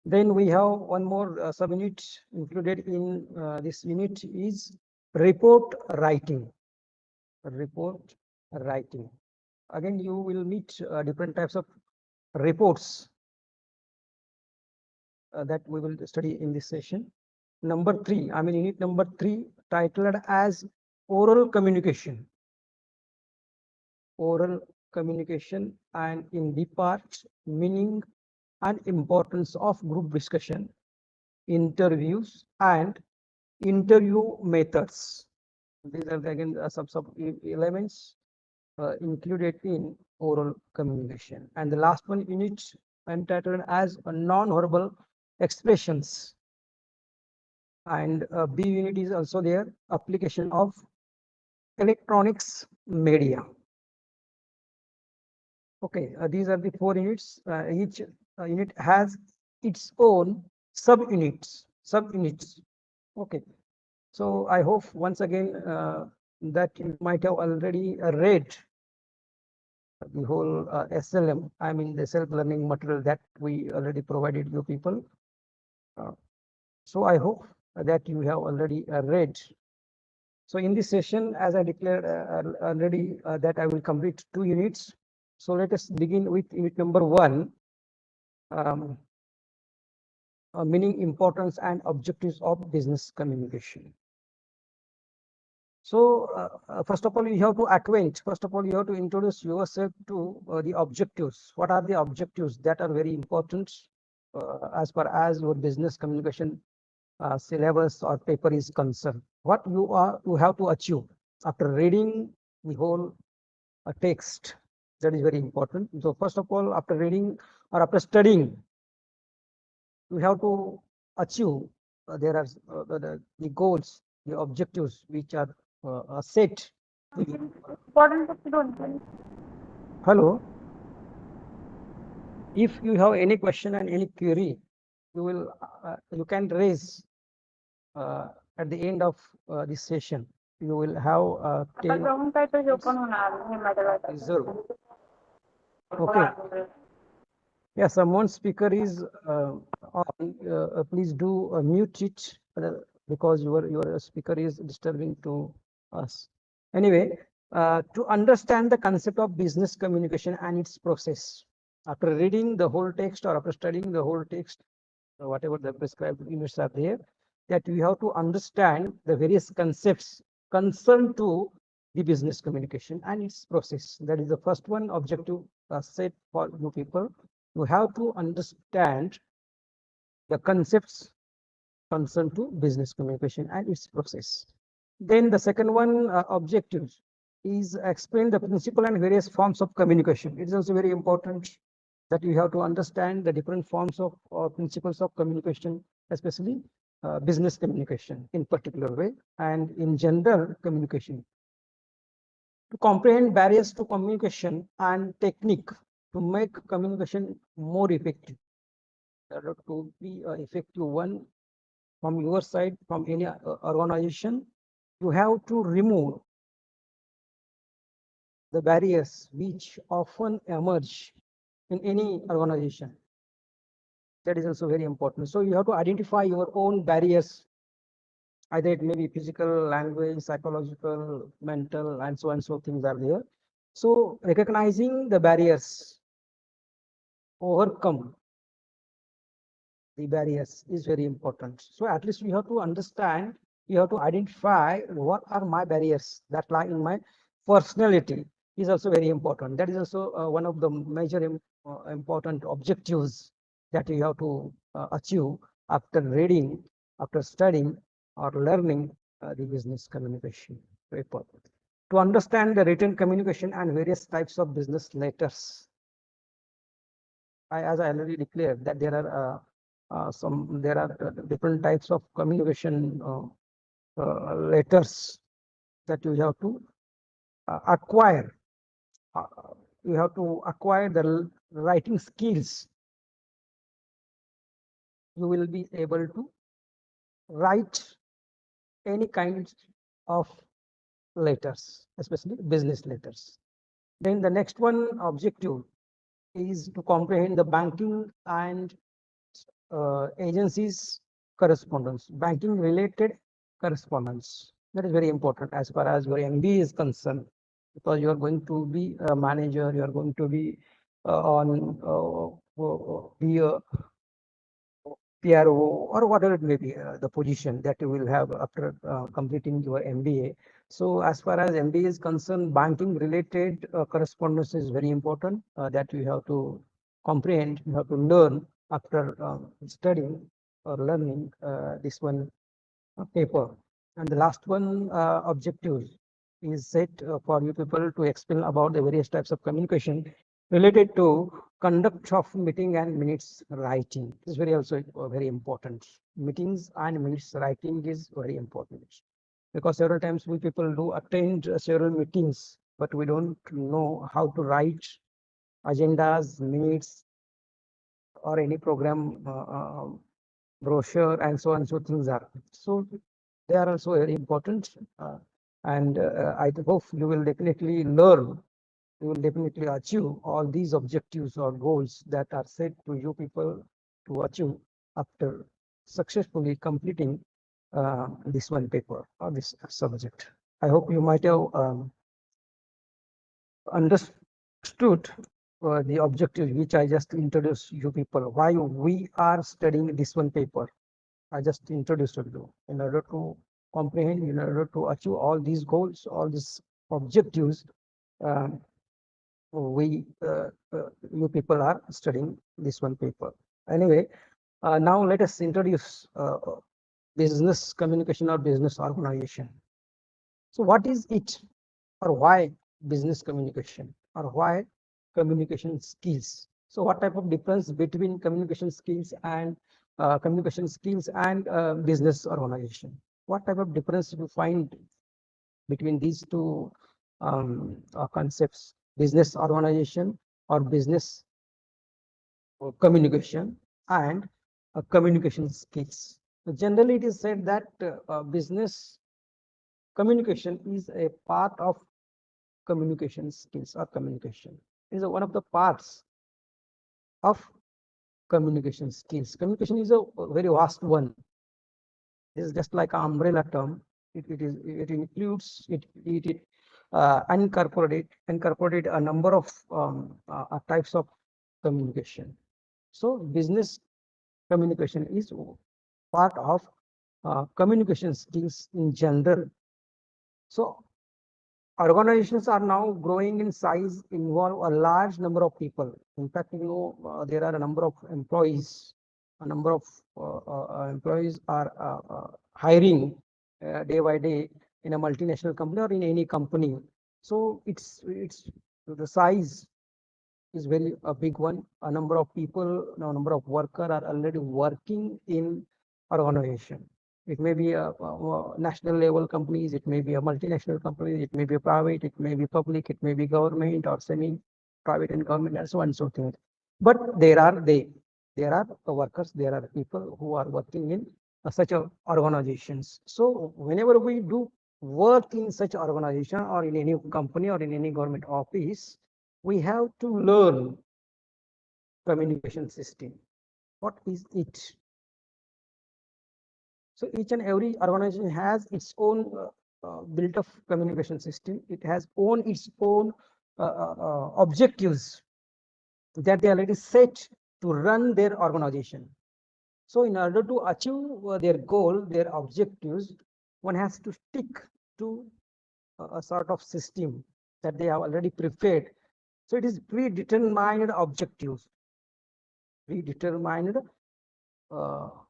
Then we have one more subunit included in this unit is report writing. Report writing. Again, you will meet different types of reports that we will study in this session. Number 3, I mean unit number 3, titled as oral communication. Oral communication, and in the part, meaning and importance of group discussion, interviews, and interview methods. These are again some elements included in oral communication. And the last one unit entitled as non-verbal expressions. And B unit is also there, application of electronics media. Okay, these are the 4 units. Each unit has its own subunits. Okay, so I hope once again that you might have already read the whole SLM, I mean the self-learning material that we already provided you people. So I hope that you have already read. So in this session, as I declared already that I will complete 2 units. So let us begin with unit number 1, meaning, importance, and objectives of business communication. So first of all, you have to acquaint. First of all, you have to introduce yourself to the objectives. What are the objectives that are very important as far as your business communication syllabus or paper is concerned? What you have to achieve after reading the whole text. That is very important. So first of all, after reading or after studying, you have to achieve. There are the goals, the objectives which are set. Hello. If you have any question and any query, you can raise at the end of this session. You will have 10 reserve. Okay. Yeah, someone's speaker is on. Please do mute it because your speaker is disturbing to us. Anyway, to understand the concept of business communication and its process, after reading the whole text or after studying the whole text, whatever the prescribed units are there, that we have to understand the various concepts concerned to the business communication and its process. That is the first one objective set for you people. You have to understand the concepts concerned to business communication and its process. Then the second one, objectives, is explain the principle and various forms of communication. It is also very important that you have to understand the different forms of or principles of communication, especially business communication in particular way, and in general communication. To comprehend barriers to communication and technique to make communication more effective. To be an effective one from your side, from any organization, you have to remove the barriers which often emerge in any organization. That is also very important. So you have to identify your own barriers. Either it may be physical, language, psychological, mental, and so on. So things are there. So recognizing the barriers, overcome the barriers is very important. So at least you have to understand, you have to identify what are my barriers that lie in my personality is also very important. That is also one of the major important objectives that you have to achieve after reading, after studying or learning the business communication paper. To understand the written communication and various types of business letters. As I already declared that there are different types of communication letters that you have to acquire. You have to acquire the writing skills. You will be able to write any kind of letters, especially business letters. Then the next one objective is to comprehend the banking and agencies correspondence, banking related correspondence. That is very important as far as your MBA is concerned, because you are going to be a manager, you are going to be be a PRO or whatever it may be, the position that you will have after completing your MBA. So as far as MBA is concerned, banking related correspondence is very important, that you have to comprehend, you have to learn after studying or learning this one paper. And the last one, objective is set for you people to explain about the various types of communication related to conduct of meeting and minutes writing. This is very also very important. Meetings and minutes writing is very important, because several times we people do attend several meetings, but we don't know how to write agendas, minutes, or any program brochure, and so on. So things are. So they are also very important, and I hope you will definitely learn, you will definitely achieve all these objectives or goals that are set to you people to achieve after successfully completing this one paper or this subject. I hope you might have understood the objectives which I just introduced you people, why we are studying this one paper. I just introduced you in order to comprehend, in order to achieve all these goals, all these objectives. We you people are studying this one paper. Anyway, now let us introduce business communication or business organization. So what is it, or why business communication, or why communication skills? So what type of difference between communication skills and business organization? What type of difference you find between these two concepts, business organization or business communication, and communication skills? Generally, it is said that business communication is a part of communication skills, or communication is one of the parts of communication skills. Communication is a very vast one. It is just like an umbrella term. It includes it incorporate a number of types of communication. So business communication is part of communication skills in general. So organizations are now growing in size, involve a large number of people. In fact, there are a number of employees. A number of employees are hiring day by day in a multinational company or in any company. So it's the size is very a big one. A number of people, a number of workers are already working in organization. It may be a national level companies, it may be a multinational company, it may be private, it may be public, it may be government or semi-private and government, and so on and so forth. But there are workers, there are people who are working in such organizations. So whenever we do work in such organization or in any company or in any government office, we have to learn communication system. What is it? So each and every organization has its own built-up communication system. It has its own objectives that they already set to run their organization. So in order to achieve their goal, their objectives, one has to stick to a sort of system that they have already prepared. So it is predetermined objectives, predetermined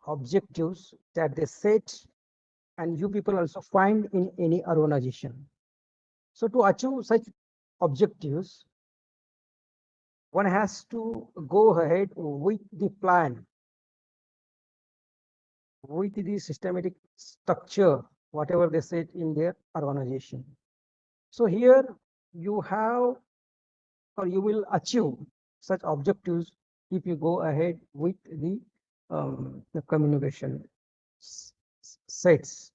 objectives that they set, and you people also find in any organization. So to achieve such objectives, one has to go ahead with the plan, with the systematic structure, whatever they set in their organization. So here you have, or you will achieve such objectives if you go ahead with the communication sets,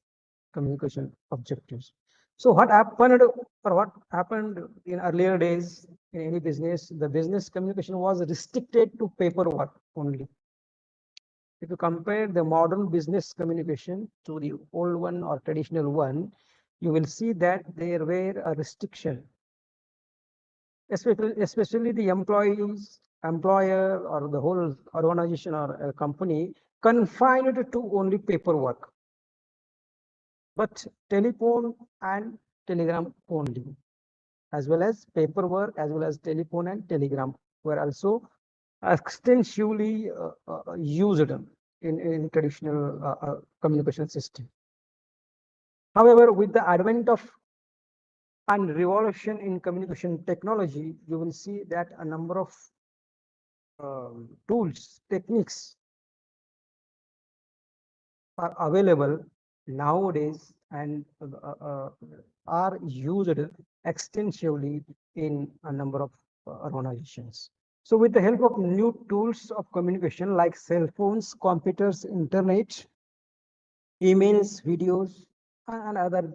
communication objectives. So what happened, in earlier days in any business, the business communication was restricted to paperwork only. if you compare the modern business communication to the old one or traditional one, you will see that there were a restriction, especially the employer or the whole organization or a company confined to only paperwork, but telephone and telegram only, as well as paperwork, as well as telephone and telegram were also extensively used in traditional communication system. However, with the advent of and revolution in communication technology, you will see that a number of tools, techniques are available nowadays and are used extensively in a number of organizations. So with the help of new tools of communication like cell phones, computers, internet, emails, videos, and other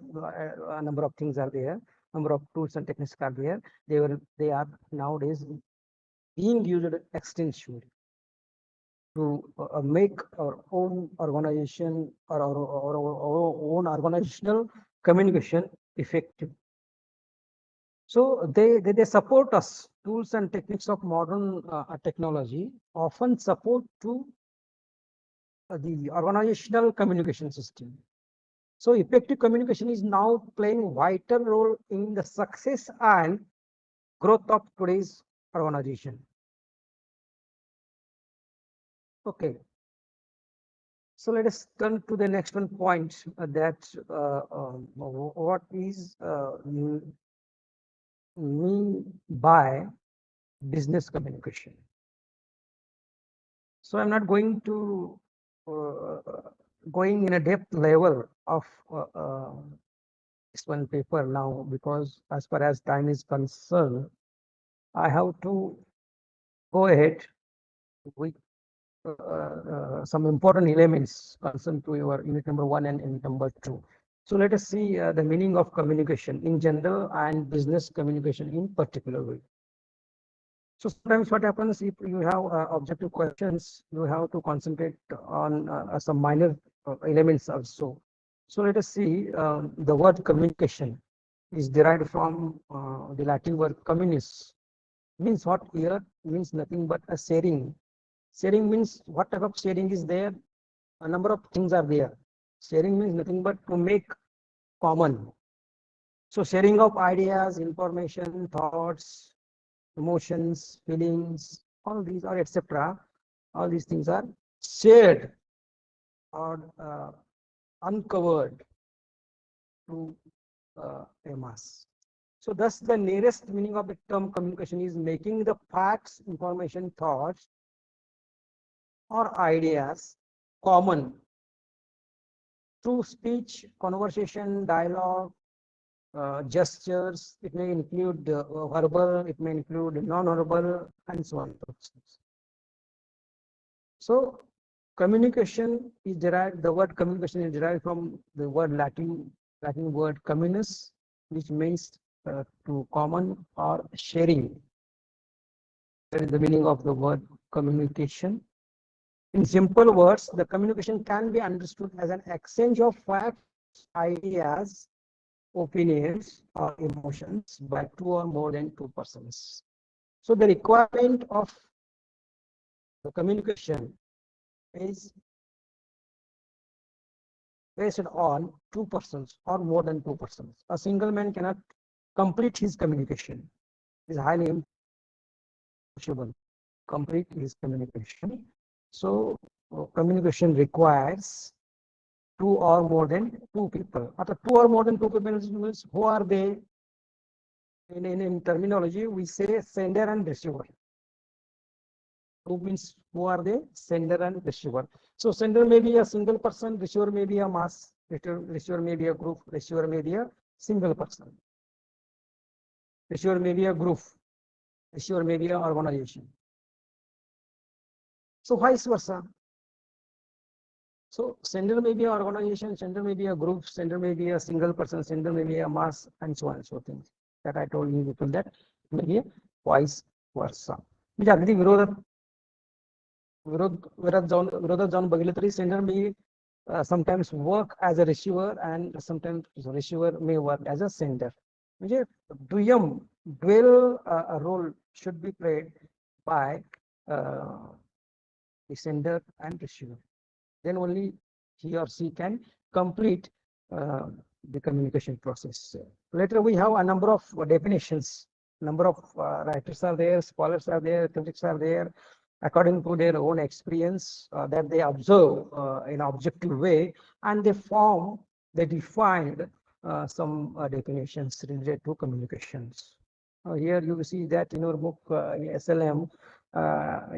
number of things are there, number of tools and techniques are there. They are nowadays being used extensively to make our own organization or our own organizational communication effective. So they support us. Tools and techniques of modern technology often support to the organizational communication system. So effective communication is now playing a vital role in the success and growth of today's organization. Okay. So let us turn to the next one point that what is mean by business communication. So I'm not going to going in a depth level of this one paper now, because as far as time is concerned, I have to go ahead with some important elements concerned to your unit number 1 and unit number 2. So let us see the meaning of communication in general and business communication in particular way. So sometimes what happens, if you have objective questions, you have to concentrate on some minor elements also. So let us see the word communication is derived from the Latin word communis. Means what here? Means nothing but a sharing. Sharing means what type of sharing is there? A number of things are there. Sharing means nothing but to make common. So sharing of ideas, information, thoughts, emotions, feelings, all these are etc. All these things are shared or uncovered to a mass. So thus the nearest meaning of the term communication is making the facts, information, thoughts, or ideas common through speech, conversation, dialogue, gestures. It may include verbal, it may include non-verbal, and so on. So communication is derived, the word communication is derived from the word Latin word communis, which means to common or sharing. That is the meaning of the word communication. In simple words, the communication can be understood as an exchange of facts, ideas, opinions, or emotions by two or more than two persons. So the requirement of the communication is based on two persons or more than two persons. A single man cannot complete his communication. It is highly impossible. Complete his communication. So communication requires two or more than two people. After two or more than two people means who are they? In terminology, we say sender and receiver. Who means who are they? Sender and receiver. So sender may be a single person, receiver may be a mass, receiver may be a group, receiver may be a single person. Receiver may be a group, receiver may be an organization. So vice versa. So sender may be an organization, sender may be a group, sender may be a single person, sender may be a mass, and so on and so things that I told you before, that may be vice versa. विरोधात जाऊन बघितलं तरी sender may sometimes work as a receiver and sometimes the receiver may work as a sender. म्हणजे dual role should be played by the sender and receiver. Then only he or she can complete the communication process. Later we have a number of definitions. Number of writers are there, scholars are there, critics are there, according to their own experience that they observe in an objective way, and they defined some definitions related to communications. Here you see that in your book SLM,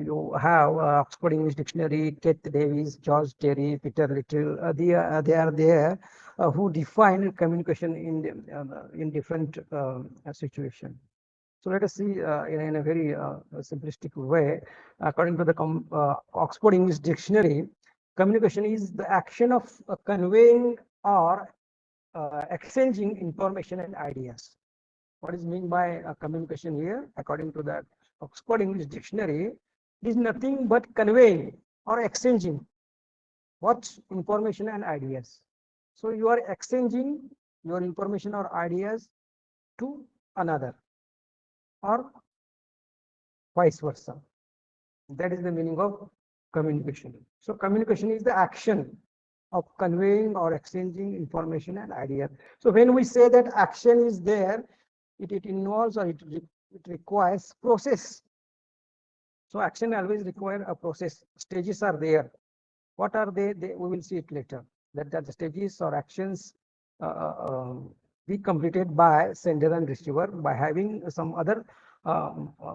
you have Oxford English Dictionary, Keith Davis, George Terry, Peter Little. They are there who define communication in different situations. So let us see in a very simplistic way. According to the Oxford English Dictionary, communication is the action of conveying or exchanging information and ideas. What is meant by communication here? According to the Oxford English Dictionary, it is nothing but conveying or exchanging what information and ideas. So you are exchanging your information or ideas to another or vice versa. That is the meaning of communication. So communication is the action of conveying or exchanging information and ideas. So when we say that action is there, it involves or it requires process. So action always require a process. Stages are there. What are they? We will see it later. That the stages or actions be completed by sender and receiver by having some other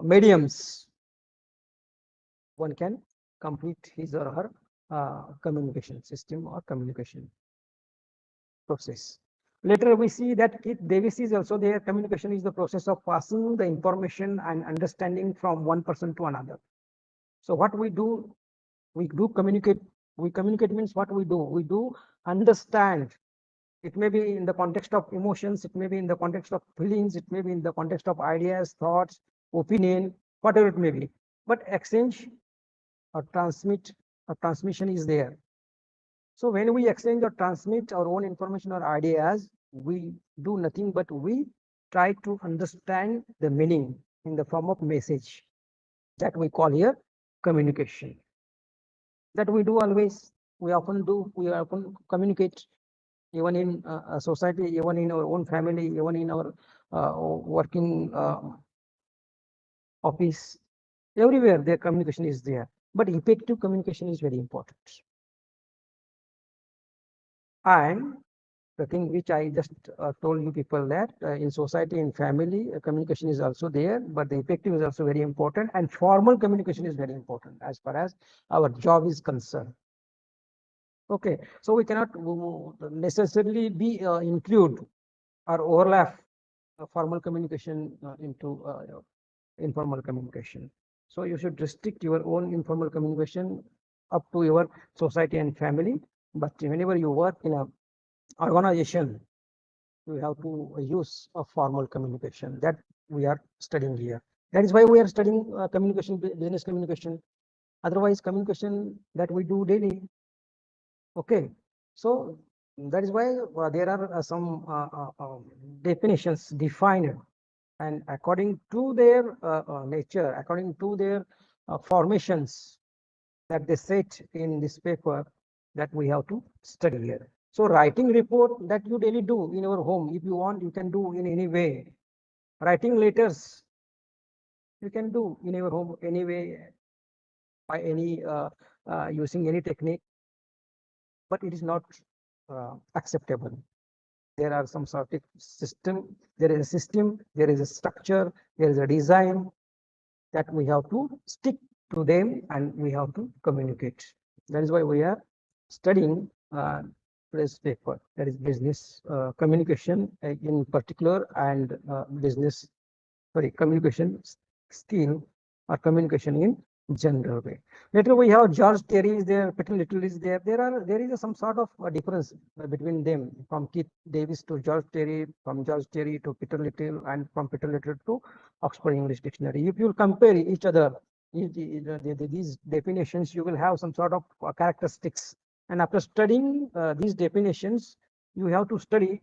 mediums. One can complete his or her communication system or communication process. Later we see that Keith Davis is also there. Communication is the process of passing the information and understanding from one person to another. So what we do communicate. We communicate means what we do. We do understand. It may be in the context of emotions, it may be in the context of feelings, it may be in the context of ideas, thoughts, opinion, whatever it may be. But exchange or transmission is there. So when we exchange or transmit our own information or ideas, we do nothing but we try to understand the meaning in the form of message. That we call here communication. That we do always. We often communicate, even in a society, even in our own family, even in our working office. Everywhere their communication is there. But effective communication is very important. And the thing which I just told you people that in society, in family, communication is also there, but the effective is also very important, and formal communication is very important as far as our job is concerned. Okay, so we cannot necessarily be include or overlap formal communication into informal communication. So you should restrict your own informal communication up to your society and family. But whenever you work in a organization, you have to use a formal communication that we are studying here. That is why we are studying communication, business communication. Otherwise, communication that we do daily. Okay, so that is why there are some definitions defined, and according to their nature, according to their formations that they set in this paper, that we have to study here. So writing report that you daily do in your home, if you want, you can do in any way. Writing letters, you can do in your home anyway, by any using any technique, but it is not acceptable. There are some sort of system, there is a system, there is a structure, there is a design that we have to stick to them and we have to communicate. That is why we are studying today's paper, that is business communication in particular, and communication skill or communication in general way. Later we have George Terry is there, Peter Little is there. There is some sort of difference between them, from Keith Davis to George Terry, from George Terry to Peter Little, and from Peter Little to Oxford English Dictionary. If you compare each other, these definitions, you will have some sort of characteristics. And after studying these definitions, you have to study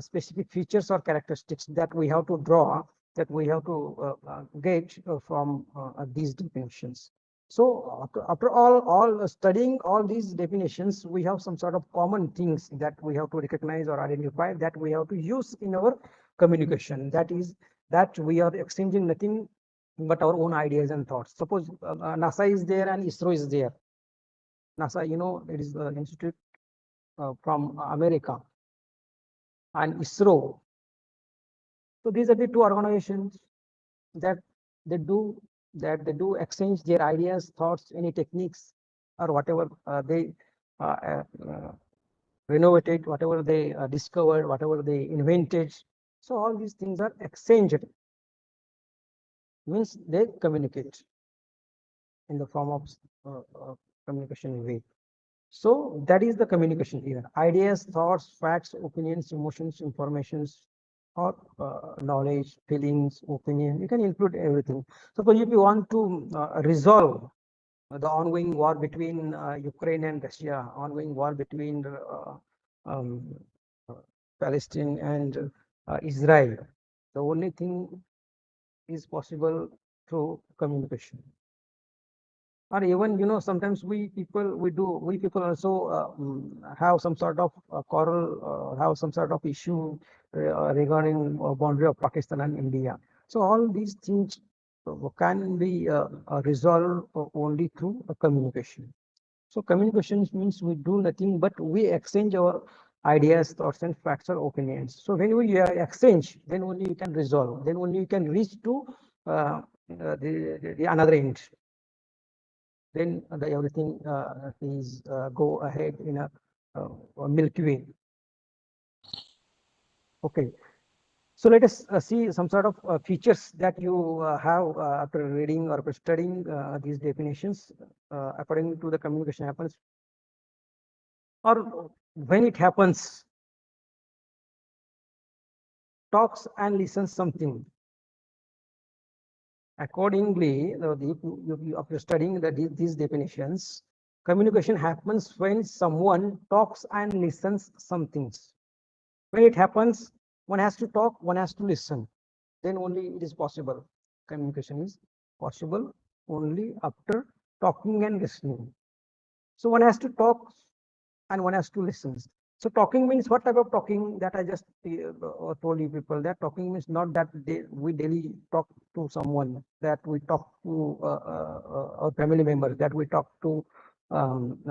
specific features or characteristics that we have to draw, that we have to get from these definitions. So after all studying all these definitions, we have some sort of common things that we have to recognize or identify, that we have to use in our communication. That is, that we are exchanging nothing but our own ideas and thoughts. Suppose NASA is there and ISRO is there. NASA, it is the institute from America, and ISRO. So these are the two organizations that they do exchange their ideas, thoughts, any techniques, or whatever they uh, uh, renovated, whatever they discovered, whatever they invented. So all these things are exchanged, means they communicate in the form of communication way. So that is the communication here. Ideas, thoughts, facts, opinions, emotions, informations, or knowledge, feelings, opinion. You can include everything. Suppose if you want to resolve the ongoing war between Ukraine and Russia, ongoing war between um, uh, Palestine and Israel, the only thing is possible through communication. Or even sometimes we people also have some sort of quarrel, have some sort of issue regarding boundary of Pakistan and India. So all these things can be resolved only through communication. So communication means we do nothing but we exchange our ideas, thoughts, and facts or opinions. So when we exchange, then only you can resolve, then only you can reach to the another end. Then everything is go ahead in a Milky Way. Okay, so let us see some sort of features that you have after reading or after studying these definitions according to the communication happens, or when it happens, talks and listens something. Accordingly, after studying these definitions, communication happens when someone talks and listens some things. When it happens, one has to talk, one has to listen. Then only it is possible. Communication is possible only after talking and listening. So one has to talk and one has to listen. So talking means what type of talking? That I just told you people, that talking means not that we daily talk to someone, that we talk to our family members, that we talk to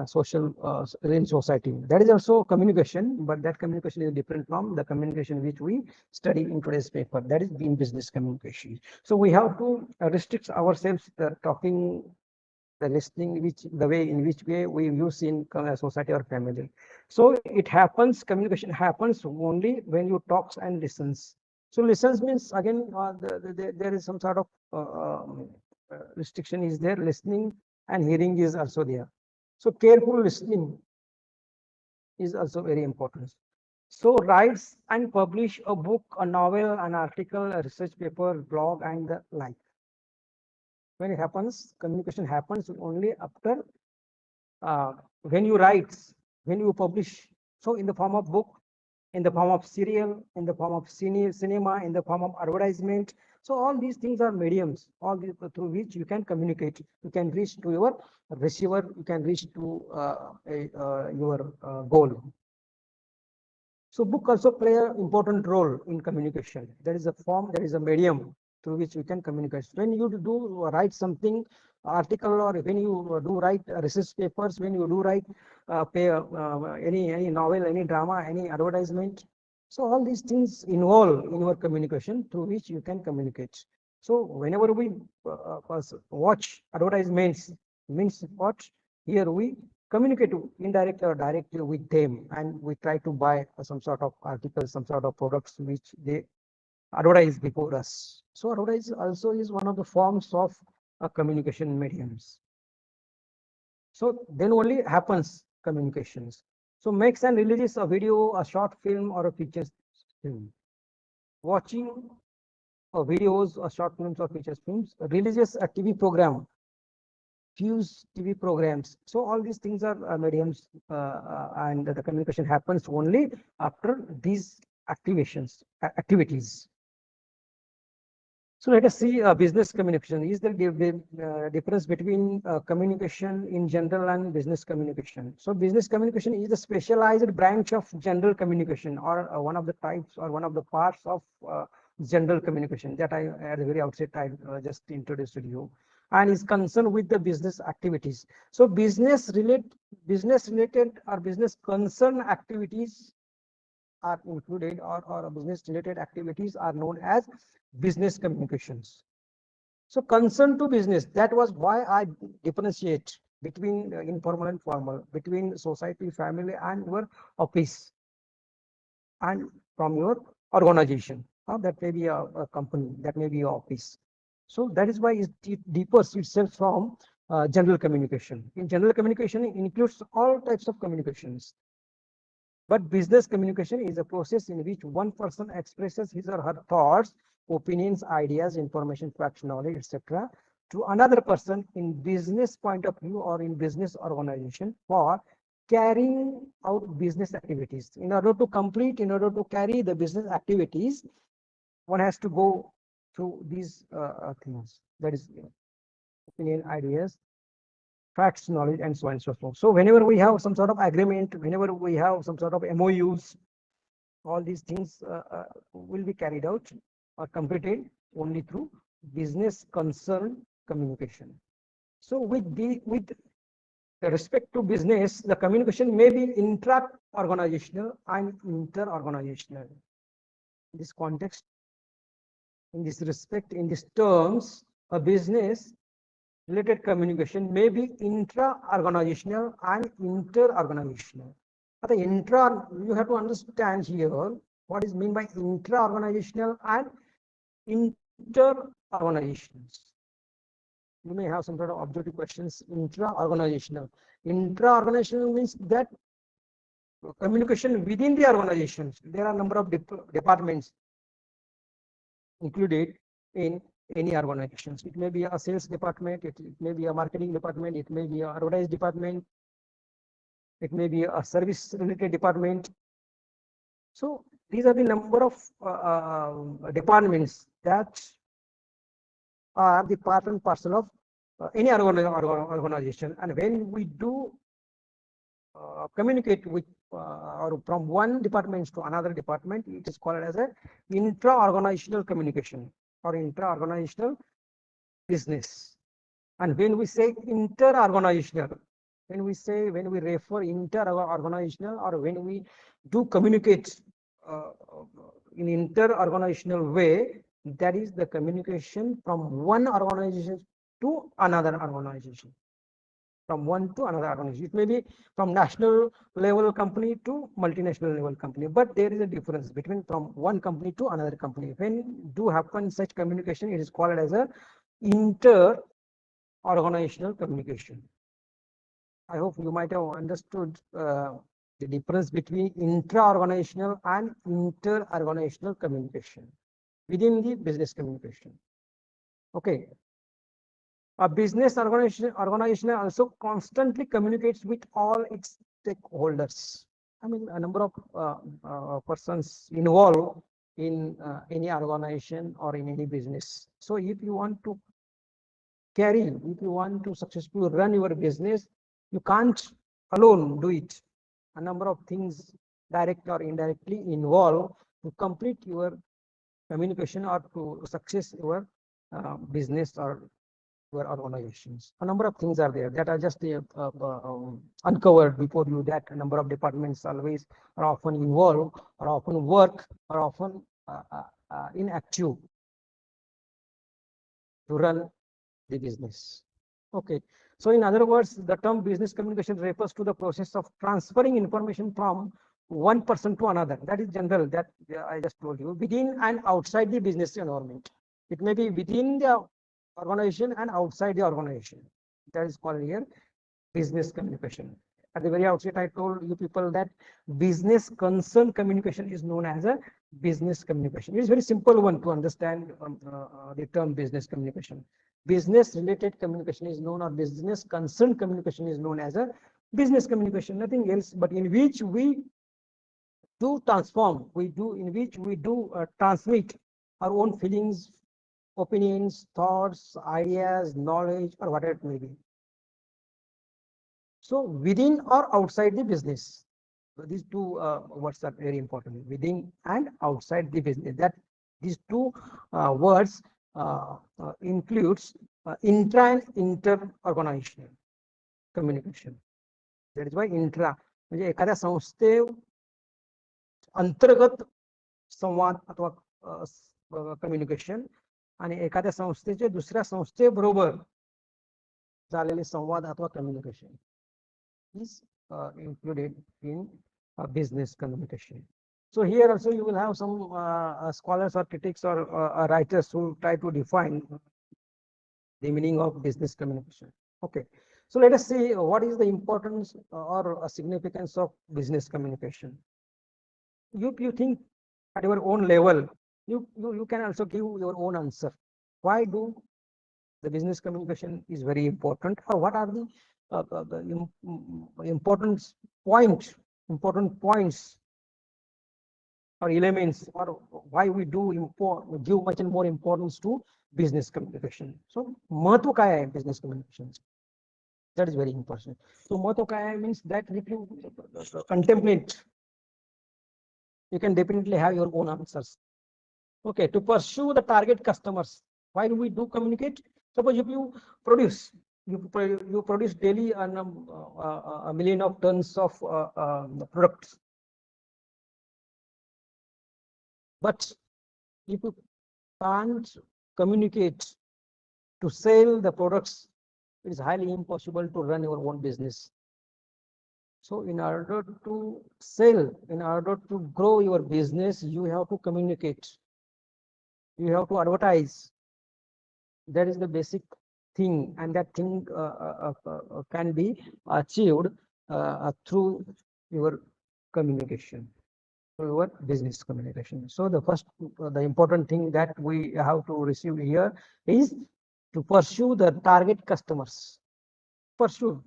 social in society. That is also communication, but that communication is different from the communication which we study in today's paper. That is in business communication. So we have to restrict ourselves talking, the listening, the way in which way we use in society or family. So it happens, communication happens only when you talks and listens. So listens means again there is some sort of restriction is there. Listening and hearing is also there. So careful listening is also very important. So writes and publish a book, a novel, an article, a research paper, blog, and the like. When it happens, communication happens only after when you write, when you publish. So in the form of book, in the form of serial, in the form of cinema, in the form of advertisement. So all these things are mediums, all these through which you can communicate. You can reach to your receiver, you can reach to your goal. So book also play an important role in communication. There is a form, there is a medium through which we can communicate. When you do write something, article, or when you do write research papers, when you do write any novel, any drama, any advertisement. So all these things involve in your communication through which you can communicate. So whenever we watch advertisements, means what? Here we communicate indirectly or directly with them, and we try to buy some sort of articles, some sort of products which they advertise before us. So advertise also is one of the forms of communication mediums. So then only happens communications. So makes and releases a video, a short film, or a feature film. Watching or videos or short films or feature films, religious TV program, fuse TV programs. So all these things are mediums, and the communication happens only after these activities. So let us see business communication. Is there difference between communication in general and business communication? So business communication is a specialized branch of general communication, or one of the types or one of the parts of general communication that I at the very outset I just introduced to you, and is concerned with the business activities. So business related or business concern activities are included, or business related activities are known as business communications. So concern to business, that was why I differentiate between informal and formal, between society, family, and your office, and from your organization. That may be a company, that may be your office. So that is why it differs itself from general communication. In general communication, it includes all types of communications. But business communication is a process in which one person expresses his or her thoughts, opinions, ideas, information, facts, knowledge, etc., to another person in business point of view or in business organization for carrying out business activities. In order to carry the business activities, one has to go through these things. That is opinion, ideas, facts, knowledge, and so on and so forth. So whenever we have some sort of agreement, whenever we have some sort of MOUs, all these things will be carried out or completed only through business concern communication. So with respect to business, the communication may be intra-organizational and inter-organizational. In this context, in this respect, in these terms, a business related communication may be intra-organizational and inter-organizational. The intra, you have to understand here what is meant by intra-organizational and inter-organizations. You may have some sort of objective questions. Intra-organizational means that communication within the organizations. There are a number of departments included in any organizations. It may be a sales department, it may be a marketing department, it may be an advertising department, it may be a service related department. So these are the number of departments that are the part and parcel of any organization. And when we do communicate with or from one department to another department, it is called as a intra-organizational communication or intra-organizational business. And when we say inter-organizational, when we refer inter-organizational, or when we do communicate in inter-organizational way, that is the communication from one organization to another organization. From one to another organization. It may be from national level company to multinational level company, but there is a difference between from one company to another company. When do happen such communication, it is called as a inter-organizational communication. I hope you might have understood the difference between intra-organizational and inter-organizational communication within the business communication. Okay. A business organization also constantly communicates with all its stakeholders. I mean, a number of persons involved in any organization or in any business. So if you want to successfully run your business, you can't alone do it. A number of things direct or indirectly involved to complete your communication or to success your business or your organizations. A number of things are there that are just uncovered before you, that a number of departments always are often involved, or often work, or often inactive to run the business. Okay. So in other words, the term business communication refers to the process of transferring information from one person to another. That is general, that I just told you, within and outside the business environment. It may be within the organization and outside the organization. That is called here business communication. At the very outset, I told you people that business concern communication is known as a business communication. It is very simple one to understand the term business communication. Business related communication is known, or business concern communication is known as a business communication, nothing else, but in which we do transform, in which we do transmit our own feelings, opinions, thoughts, ideas, knowledge, or whatever it may be. So within or outside the business, so these two words are very important, within and outside the business. That these two words includes intra and inter organizational communication. That is why intra म्हणजे एखाद्या संस्थे अंतर्गत संवाद अथवा communication आणि एखाद्या संस्थेचे दुसऱ्या संस्थेबरोबर झालेले संवाद अथवा communication is included in business communication. So here also you will have some scholars or critics or writers who try to define the meaning of business communication. Okay, so let us see what is the importance or significance of business communication. You think at your own level, you can also give your own answer. Why do the business communication is very important, or what are the important points or elements, or why we do give much and more importance to business communication. So महत्व काय आहे business communication? That is very important. So महत्व काय आहे means that if you contemplate, you can definitely have your own answers. Okay, to pursue the target customers, why do we do communicate? Suppose if you produce daily a million of tons of products, but if you can't communicate to sell the products, it is highly impossible to run your own business. So in order to sell, in order to grow your business, you have to communicate, you have to advertise. That is the basic thing, and that thing can be achieved through your communication, through your business communication. So the first, the important thing that we have to receive here is to pursue the target customers. Pursue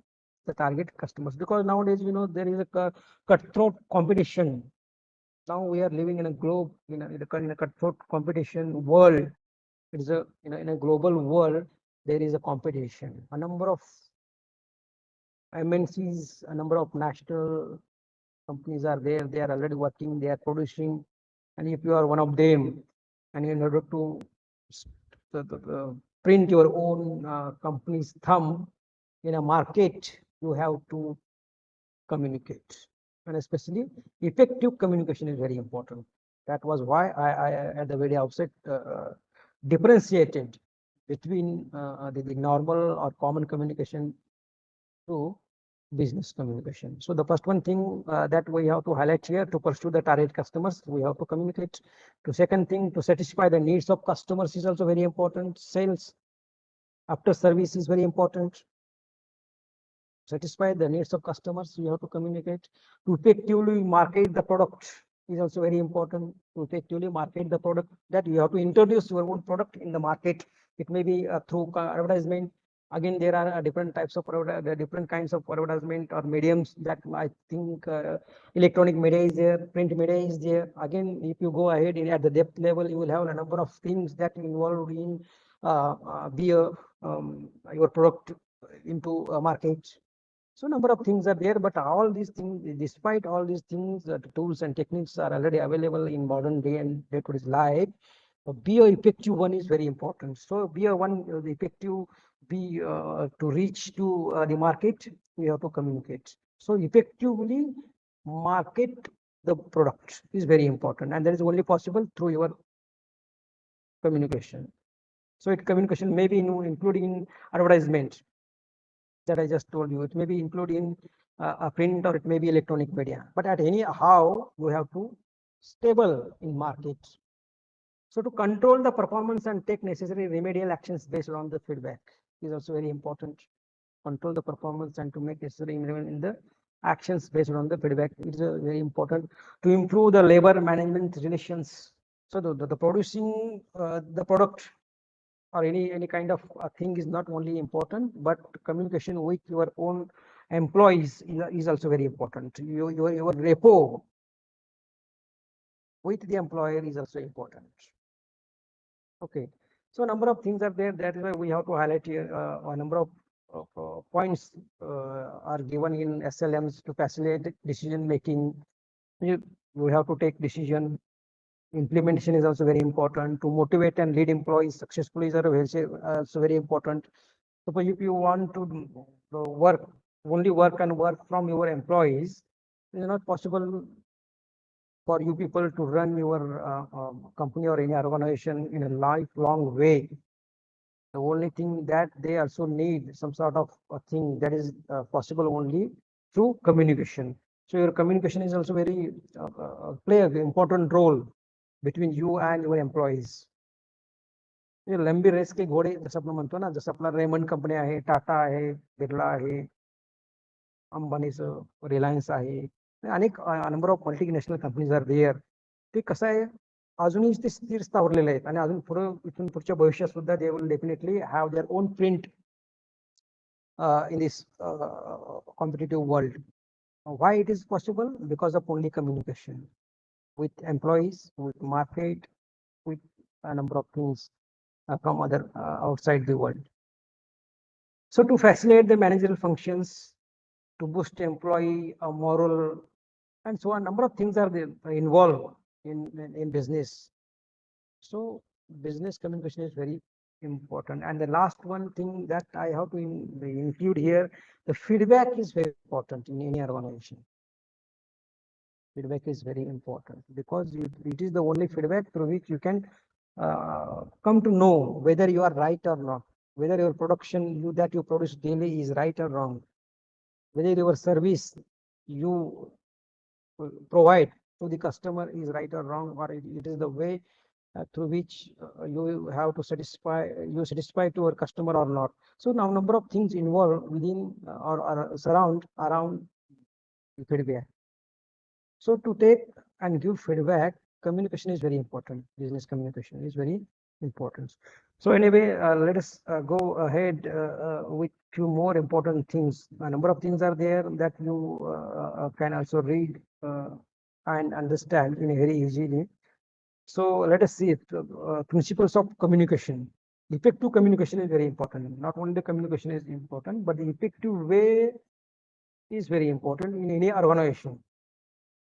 the target customers, because nowadays there is a cutthroat competition. Now we are living in a globe, in a cutthroat competition world. It is in a global world. There is a competition. A number of MNCs, a number of national companies are there. They are already working. They are producing, and if you are one of them, and in order to print your own company's thumb in a market, you have to communicate, and especially effective communication is very important. That was why I at the very outset differentiated between the normal or common communication to business communication. So the first one thing that we have to highlight here, to pursue the target customers, we have to communicate. To second thing, to satisfy the needs of customers is also very important. Sales after service is very important. Satisfy the needs of customers, you have to communicate. To effectively market the product is also very important. To effectively market the product, that you have to introduce your own product in the market. It may be through advertisement. Again, there are different types of different kinds of advertisement or mediums. That I think electronic media is there, print media is there. Again, if you go ahead at the depth level, you will have a number of things that involved in your product into a market. So number of things are there, but all these things, despite all these things, the tools and techniques are already available in modern day and today's life. Be a effective one is very important. So be a one the effective, be to reach to the market, we have to communicate. So effectively market the product is very important, and that is only possible through your communication. So communication may be including advertisement that I just told you. It may be included in a print, or it may be electronic media. But at anyhow, you have to stable in market. So to control the performance and take necessary remedial actions based on the feedback is also very important. Control the performance and to make necessary improvement in the actions based on the feedback. It is very important to improve the labor management relations. So the producing the product or any kind of thing is not only important, but communication with your own employees is also very important. Your rapport with the employer is also important. Okay, so a number of things are there. That is why we have to highlight here a number of points are given in SLMs to facilitate decision making. You have to take decision. Implementation is also very important. To motivate and lead employees successfully is also very important. Suppose if you want to work from your employees, it is not possible for you people to run your company or any organization in a lifelong way. The only thing that they also need some sort of a thing that is possible only through communication. So your communication is also very play an important role between you and your employees. लंबी race के घोडे जसं आपण म्हणतो ना, जसं आपला Raymond company आहे, टाटा आहे, बिर्ला आहे, अंबानीचं रिलायन्स आहे, अनेक number of multinational companies are there. ते कसं आहे, अजूनही ते स्थिर स्थावरलेले आहेत आणि अजून पुढे इथून पुढच्या भविष्यात सुद्धा they will definitely have their own print in this competitive world. Why it is possible? Because of only communication with employees, with market, with a number of things from other outside the world. So to facilitate the managerial functions, to boost employee moral, and so a number of things are there, involved in business. So business communication is very important. And the last one thing that I have to include here, the feedback is very important in any organization. Feedback is very important because it is the only feedback through which you can come to know whether you are right or not, whether your production that you produce daily is right or wrong, whether your service you provide to the customer is right or wrong, or it is the way through which you have to satisfy to your customer or not. So now number of things involved within or surround around feedback. So to take and give feedback, communication is very important. Business communication is very important. So anyway, let us go ahead with few more important things. A number of things are there that you can also read and understand in a very easily. So let us see it. Principles of communication. Effective communication is very important. Not only the communication is important, but the effective way is very important in any organization.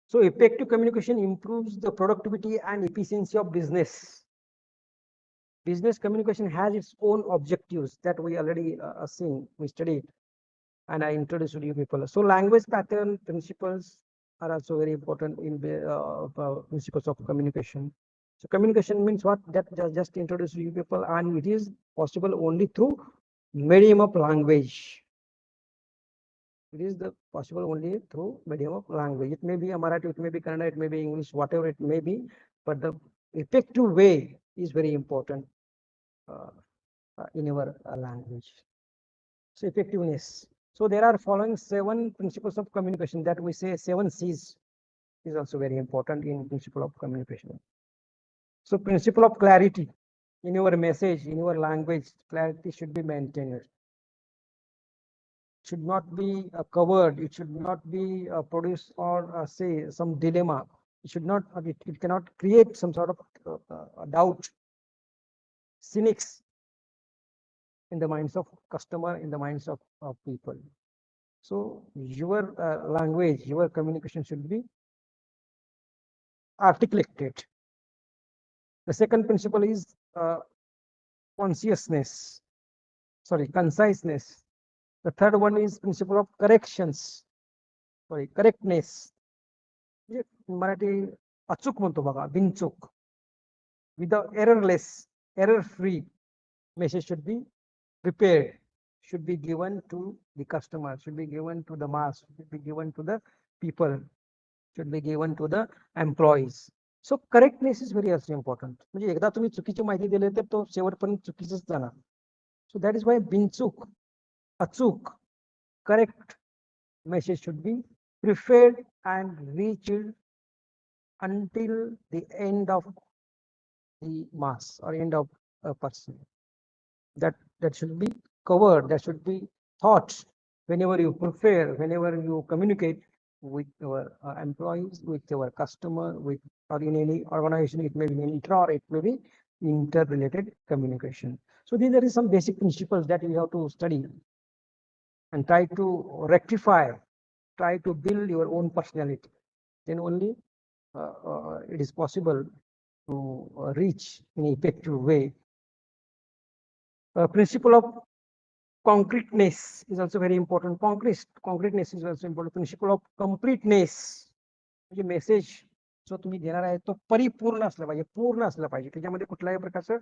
So effective communication improves the productivity and efficiency of business. Business communication has its own objectives that we already seen, we studied, and I introduced to you people. So language pattern principles are also very important in the principles of communication. So communication means what? That just introduced to you people, and it is possible only through medium of language. It is the possible only through medium of language. It may be a Marathi, it may be Kannada, it may be English, whatever it may be, but the effective way is very important in our language. So effectiveness. So there are following 7 principles of communication that we say 7 C's is also very important in principle of communication. So principle of clarity in your message, in your language, clarity should be maintained. It should not be covered. It should not be produce or say some dilemma. It should not. It cannot create some sort of doubt, cynics in the minds of customer, in the minds of people. So your language, your communication should be articulated. The second principle is conciseness. The third one is principle of correctness. Marathi अचूक म्हणतो बघा, बिनचूक. With the errorless, error-free message should be prepared, should be given to the customer, should be given to the mass, should be given to the people, should be given to the employees. So correctness is very important. म्हणजे एकदा तुम्ही चुकीची माहिती दिली तर तो शेवटपर्यंत चुकीचंच जाणार. So that is why बिनचूक, अचूक, correct message should be preferred and reached until the end of the mass or end of a person. That should be covered, that should be thought whenever you prepare, whenever you communicate with your employees, with your customer, with or in any organization. It may be intra or it may be interrelated communication. So these are some basic principles that we have to study and try to rectify, try to build your own personality. Then only it is possible to reach in an effective way. Principle of concreteness is also very important. Concreteness is also important. Principle of completeness, म्हणजे message जो तुम्ही देणार आहे तो परिपूर्ण असला पाहिजे, पूर्ण असला पाहिजे. त्याच्यामध्ये कुठल्याही प्रकारचं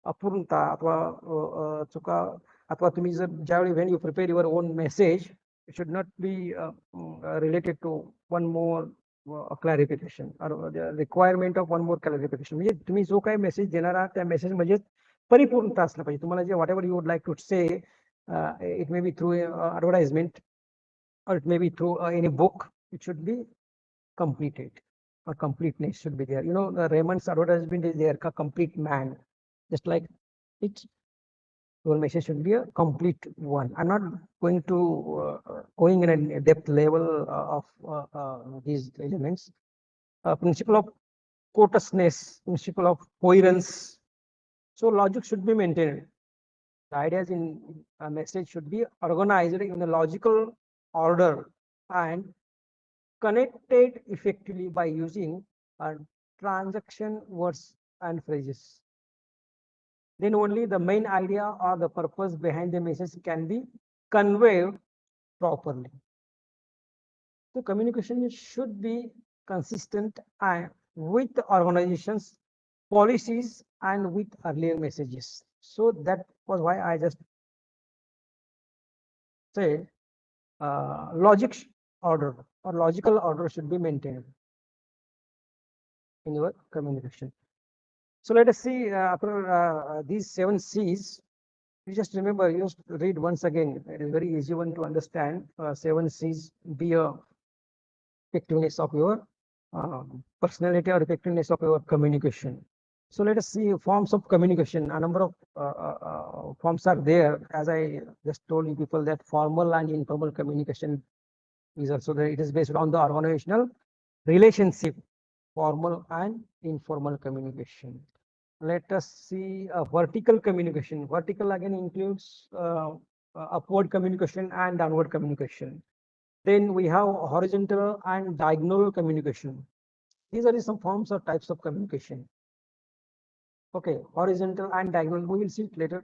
अपूर्णता अथवा चुका अथवा तुम्ही जर ज्यावेळी when you prepare your own message, it should not be related to one more clarification और requirement of one more clarification. म्हणजे तुम्ही जो काही मेसेज देणार आहात त्या मेसेज म्हणजे परिपूर्णता असलं पाहिजे. तुम्हाला जे whatever you would like to say, it may be through advertisement or it may be through any book, it should be completed or completeness should be there. You know, the Raymond's advertisement is there, a complete man, just like it. Your message should be a complete one. I'm not going to going in a depth level of these elements. Principle of courteousness, principle of coherence. So logic should be maintained. The ideas in a message should be organized in a logical order and connected effectively by using transaction words and phrases. Then only the main idea or the purpose behind the message can be conveyed properly. So communication should be consistent and with the organization's policies and with earlier messages. So that was why I just said logic order or logical order should be maintained in your communication. So let us see after these 7 C's. You just remember, you just read once again. It is very easy one to understand. 7 C's be a effectiveness of your personality or effectiveness of your communication. So let us see forms of communication. A number of forms are there. As I just told you people that formal and informal communication is also there. It is based on the organizational relationship, formal and informal communication. Let us see vertical communication. Vertical again includes upward communication and downward communication. Then we have horizontal and diagonal communication. These are some forms or types of communication. Okay, horizontal and diagonal, we will see it later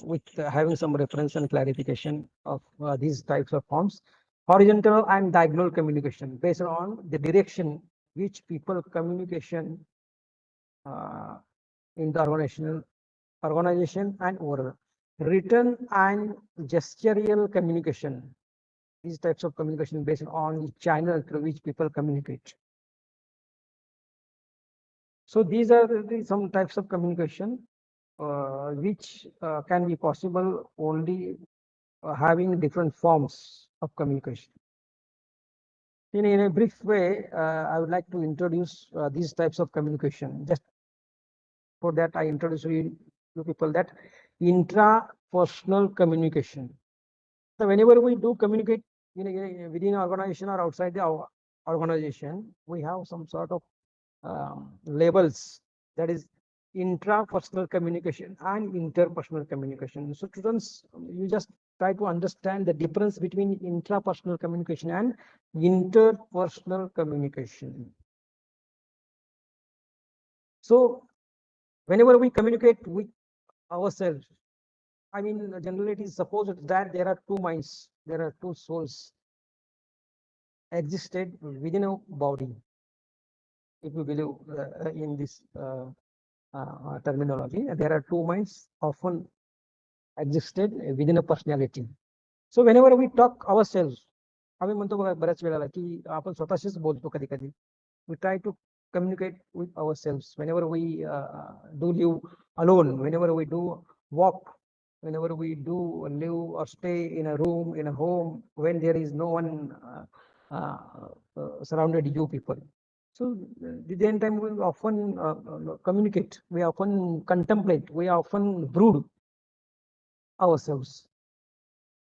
with having some reference and clarification of these types of forms. Horizontal and diagonal communication based on the direction which people communication in the organization and overall. Written and gestural communication. These types of communication based on the channel through which people communicate. So these are some types of communication which can be possible only having different forms of communication. In a brief way, I would like to introduce these types of communication. Just for that, I introduce you people that intrapersonal communication. So whenever we do communicate within an organization or outside the organization, we have some sort of labels, that is intrapersonal communication and interpersonal communication. So students, you just try to understand the difference between intrapersonal communication and interpersonal communication. So whenever we communicate with ourselves, I mean, generally it is supposed that there are 2 minds, there are 2 souls existed within a body. If you believe in this terminology, there are 2 minds often existed within a personality. So whenever we talk ourselves, आम्ही म्हणतो बघा बऱ्याच वेळेला की आपण स्वतःशीच बोलतो कधी कधी. We try to communicate with ourselves whenever we do live alone, whenever we do walk whenever we do live or stay in a room, in a home, when there is no one surrounded you people. So the then time we often communicate, we often contemplate, we often brood ourselves.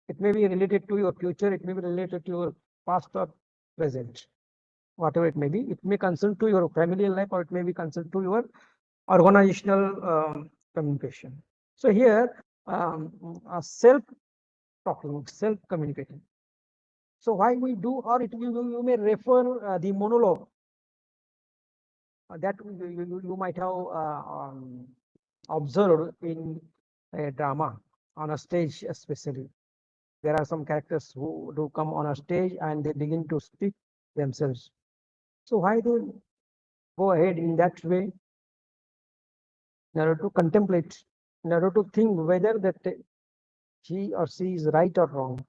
It may be related to your future, it may be related to your past or present, whatever it may be. It may concern to your family life, or it may be concerned to your organizational communication. So here, self-talking, self-communicating. So why we do, or you may refer the monologue that you might have observed in a drama on a stage, especially. There are some characters who do come on a stage and they begin to speak themselves. So why they go ahead in that way? In order to contemplate, in order to think whether that he or she is right or wrong.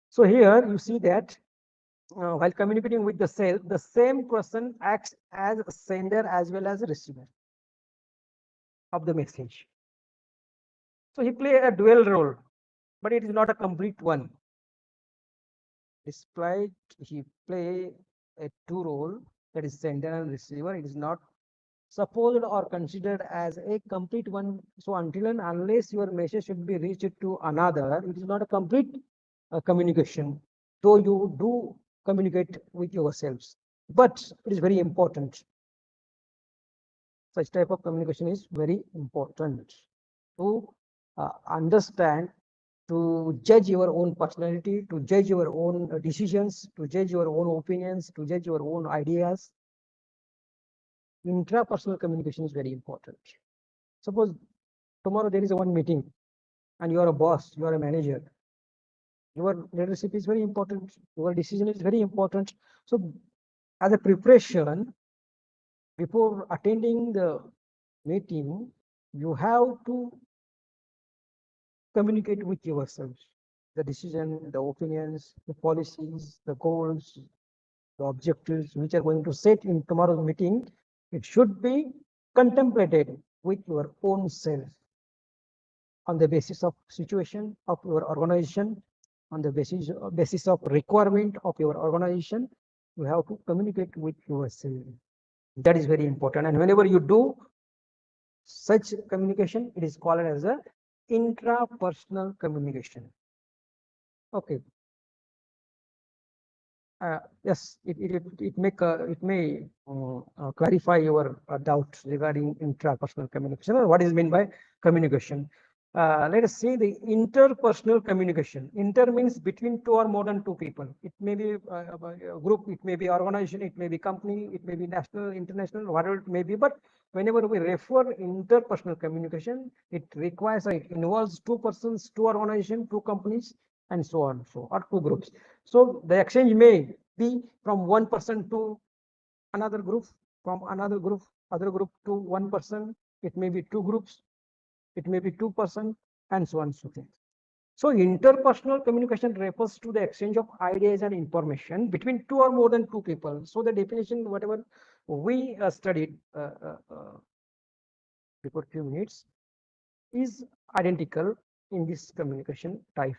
So here you see that while communicating with the self, the same person acts as a sender as well as a receiver of the message. So he play a dual role, but it is not a complete one. Despite he play a two role, that is sender and receiver, it is not supposed or considered as a complete one. So until and unless your message should be reached to another, it is not a complete communication, though you do communicate with yourselves. But it is very important. Such type of communication is very important to understand, to judge your own personality, to judge your own decisions, to judge your own opinions, to judge your own ideas. Intrapersonal communication is very important. Suppose tomorrow there is a one meeting and you are a boss, you are a manager. Your leadership is very important. Your decision is very important. So as a preparation, before attending the meeting, you have to communicate with yourselves. The decision, the opinions, the policies, the goals, the objectives which are going to set in tomorrow's meeting, it should be contemplated with your own self on the basis of situation of your organization, on the basis of requirement of your organization. You have to communicate with yourself. That is very important. And whenever you do such communication, it is called as a intrapersonal communication. Okay. Yes, it may clarify your doubt regarding intrapersonal communication, or what is meant by communication. Let us see the interpersonal communication. Inter means between two or more than two people. It may be a group, it may be organization, it may be company, it may be national, international, whatever it may be. But whenever we refer interpersonal communication, it requires, it involves two persons, two organizations, two companies, and so on, or two groups. So the exchange may be from one person to another group, from another group, other group to one person. It may be two groups, it may be two person, and so on and so forth. So interpersonal communication refers to the exchange of ideas and information between two or more than two people. So the definition, whatever we studied before few minutes, is identical in this communication type.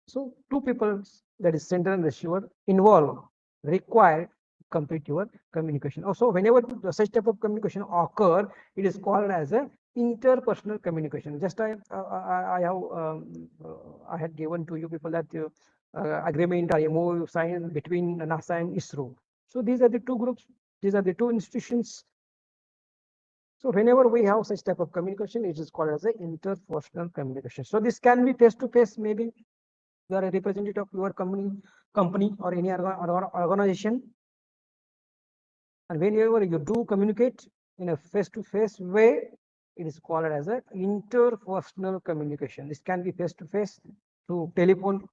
So two people, that is sender and receiver, involved, required to complete your communication. Also, whenever such type of communication occur, it is called as a interpersonal communication. Just I had given to you people that agreement or MOU signed between NASA and ISRO. So these are the two groups. These are the two institutions. So whenever we have such type of communication, it is called as a interpersonal communication. So this can be face to face, maybe you are a representative of your company or any organization, and whenever you do communicate in a face-to-face way, it is called as a interpersonal communication. This can be face-to-face through telephone,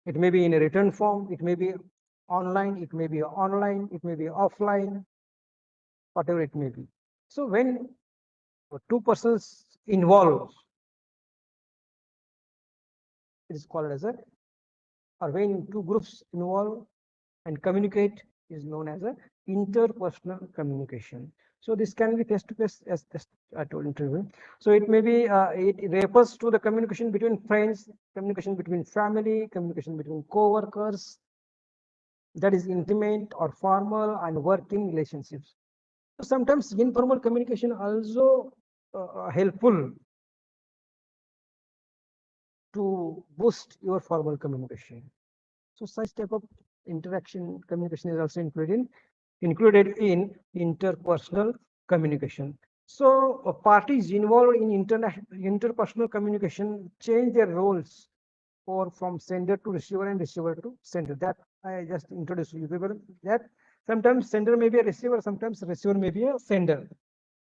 it may be in a written form, it may be online, it may be offline, whatever it may be. So when two persons involved, it is called as a, or when two groups involve and communicate, is known as a interpersonal communication. So this can be face-to-face, as I told interview. So it may be, it refers to the communication between friends, communication between family, communication between co-workers, that is intimate or formal and working relationships. So sometimes informal communication also helpful to boost your formal communication. So such type of interaction communication is also included in interpersonal communication. So parties involved in interpersonal communication change their roles or from sender to receiver and receiver to sender. That I just introduced you people, that sometimes sender may be a receiver, sometimes receiver may be a sender.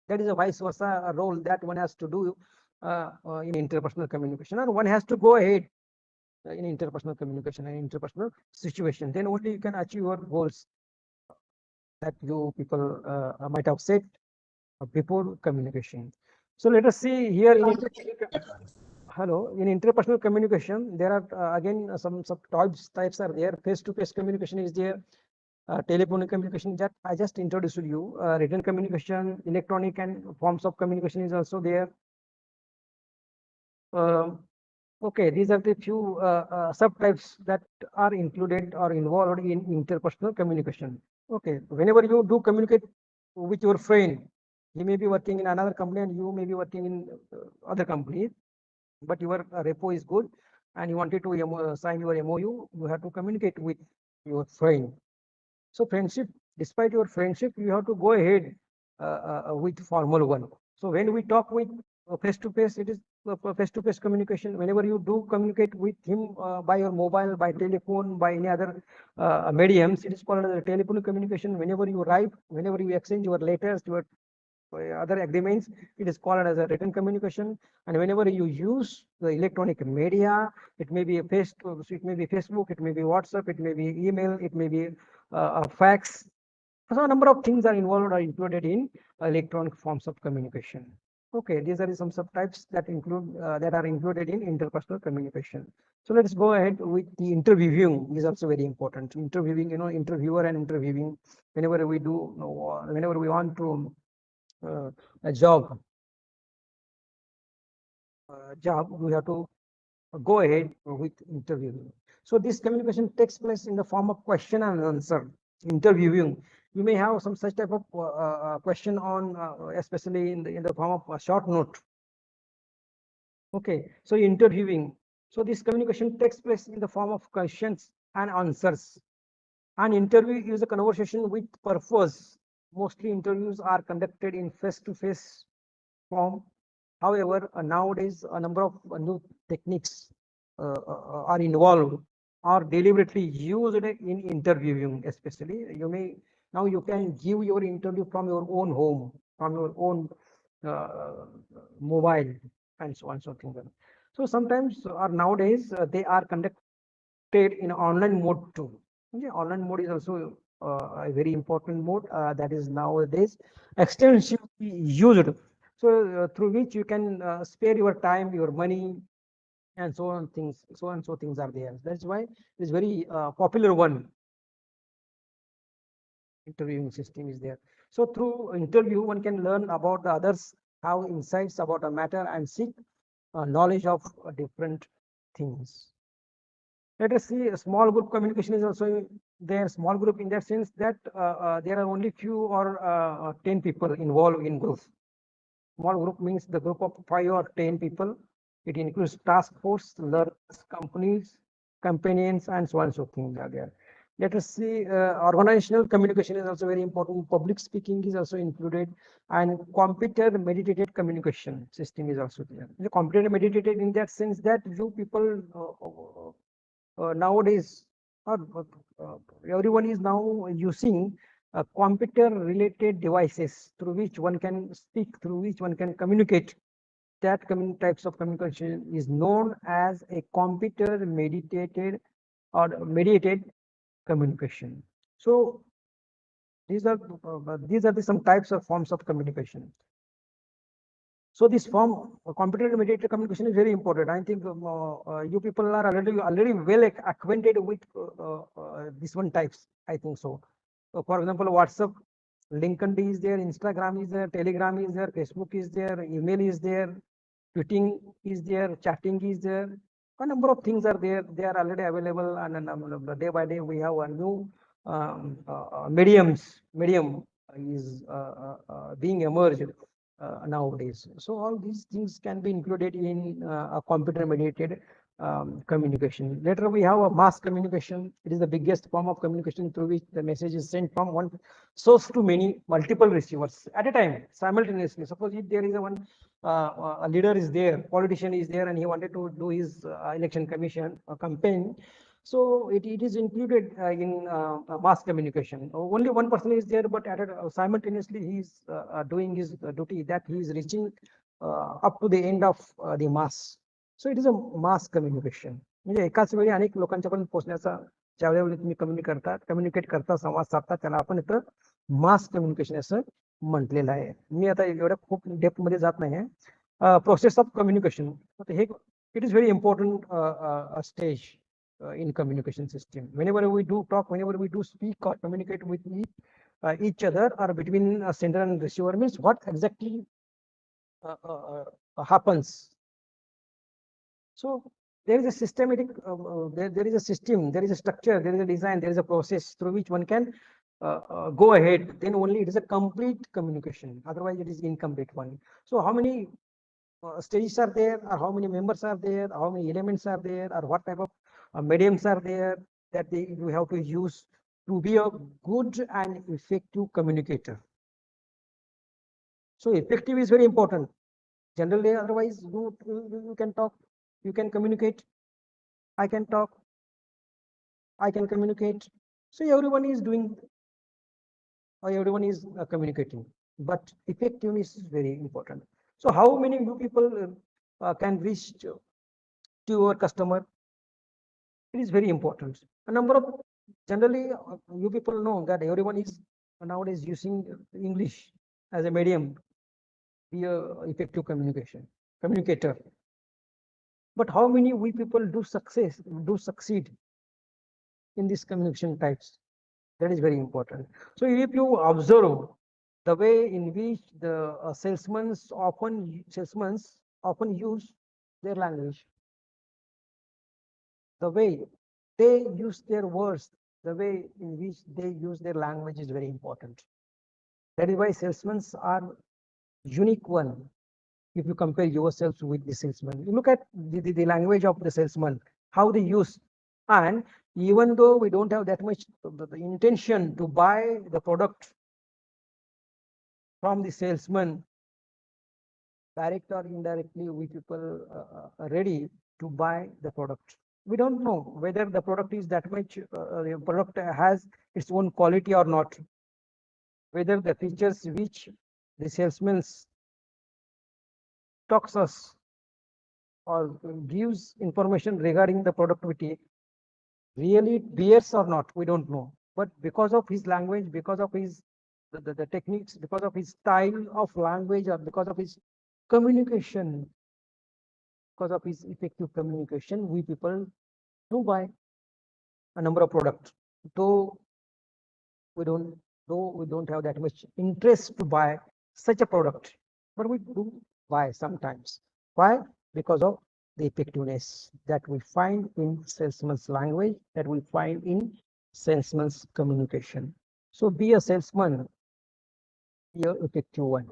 That is a vice versa role that one has to do in interpersonal communication, and one has to go ahead in interpersonal communication and interpersonal situation. Then only you can achieve your goals that you people might have set before communication. So let us see here in interpersonal communication, there are again some types are there. Face-to-face communication is there. Telephonic communication that I just introduced to you. Written communication, electronic and forms of communication is also there. Okay, these are the few subtypes that are included or involved in interpersonal communication. Okay, whenever you do communicate with your friend, he may be working in another company and you may be working in other company, but your repo is good and you wanted to sign your MOU, you have to communicate with your friend. So friendship, despite your friendship, you have to go ahead with formal one. So when we talk with face to face, it is face to face communication. Whenever you do communicate with him by your mobile, by telephone, by any other mediums, it is called as a telephone communication. Whenever you write, whenever you exchange your letters, your other agreements, it is called as a written communication. And whenever you use the electronic media, it may be it may be Facebook, it may be WhatsApp, it may be email, it may be a fax. So a number of things are involved or included in electronic forms of communication. Okay, these are some subtypes that are included in interpersonal communication. So let's go ahead with the interviewing. Is also very important. Interviewing, interviewer and interviewing. Whenever we do, whenever we want to a job, we have to go ahead with interviewing. So this communication takes place in the form of question and answer. Interviewing, you may have some such type of question on, especially in the form of a short note. Okay, so interviewing. So this communication takes place in the form of questions and answers. An interview is a conversation with purpose. Mostly interviews are conducted in face-to-face form. However, nowadays a number of new techniques are involved or deliberately used in interviewing. Especially, you can give your interview from your own home, from your own mobile, and so on, so things. So sometimes or nowadays they are conducted in online mode too. Okay, online mode is also a very important mode that is nowadays extensively used. So through which you can spare your time, your money, and so on things. So on so things are there. That's why it's very popular one. Interviewing system is there. So through interview, one can learn about the others, have insights about a matter, and seek knowledge of different things. Let us see, a small group communication is also there. Small group in that sense that there are only few or 10 people involved in group. Small group means the group of 5 or 10 people. It includes task force, learners, companies, companions, and so on so things are there. Let us see, organizational communication is also very important. Public speaking is also included, and computer mediated communication system is also there. The computer mediated in that sense that you people nowadays everyone is now using computer related devices through which one can speak, through which one can communicate. That types of communication is known as a computer mediated communication. So these are some types of forms of communication. So this form computer mediated communication is very important. I think you people are already well acquainted with this one types. I think so. So for example, WhatsApp LinkedIn is there, Instagram is there, Telegram is there, Facebook is there, email is there, tweeting is there, chatting is there. A number of things are there. They are already available, and day by day we have a new medium is being emerged nowadays. So all these things can be included in a computer mediated communication. Later we have a mass communication. It is the biggest form of communication through which the message is sent from one source to many multiple receivers at a time simultaneously. Suppose if there is a leader is there, politician is there, and he wanted to do his election commission campaign. So it is included in mass communication. Only one person is there, but simultaneously he is doing his duty, that he is reaching up to the end of the mass. So it is a mass communication. म्हणजे एकाच वेळी अनेक लोकांच्यापर्यंत पोहोचण्याचा ज्यावेळी तुम्ही communicate करता, संवाद साधता, त्याला आपण इथं मास कम्युनिकेशन असं म्हटलेलं आहे. मी आता एवढ्या खूप डेप्थ मध्ये जात नाही. प्रोसेस ऑफ कम्युनिकेशन हे it is very important stage in communication system. Whenever we do talk, whenever we do speak or communicate with each other or between a sender and receiver, means what exactly happens. So there is a systematic, there is a system, there is a structure, there is a design, there is a process through which one can go ahead. Then only it is a complete communication. Otherwise, it is incomplete one. So how many stages are there, or how many members are there, how many elements are there, or what type of mediums are there that you have to use to be a good and effective communicator. So effective is very important. Generally, otherwise you can talk, you can communicate, I can talk, I can communicate. So everyone is doing, or everyone is communicating, but effectiveness is very important. So how many new people can reach to your customer? It is very important. A number of, generally you people know that everyone is nowadays using English as a medium, be a effective communicator. But how many we people do succeed in these communication types? That is very important. So if you observe the way in which the salesmen often use their language, the way they use their words, the way in which they use their language is very important. That is why salesmen are unique one. If you compare yourselves with the salesman, you look at the language of the salesman, how they use. And even though we don't have that much the intention to buy the product from the salesman, direct or indirectly, we people are ready to buy the product. We don't know whether the product is that much, the product has its own quality or not, whether the features which the salesman talks us or gives information regarding the productivity really bears or not, we don't know. But because of his language, because of his the techniques, because of his style of language, or because of his communication, because of his effective communication, we people do buy a number of products. Though we don't have that much interest to buy such a product, but we do buy sometimes. Why? Because of the effectiveness that we find in salesman's language, that we find in salesman's communication. So be a salesman, be an effective one.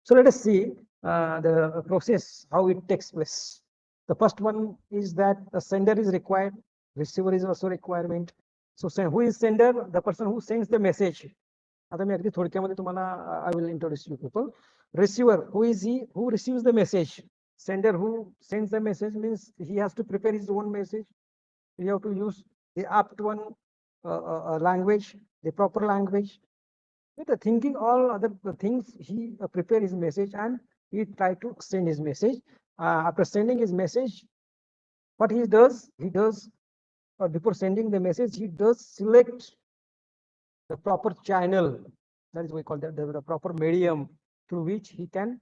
So let us see the process, how it takes place. The first one is that the sender is required, receiver is also requirement. So who is sender? The person who sends the message. आता मी अगदी थोडक्यामध्ये तुम्हाला I will introduce you people. Receiver, who is he? Who receives the message? Sender, who sends the message, means he has to prepare his own message. He have to use the apt one language, the proper language. The thinking all other things, he prepare his message and he try to send his message. After sending his message, what he does, or before sending the message, he does select the proper channel. That is we call that the proper medium through which he can,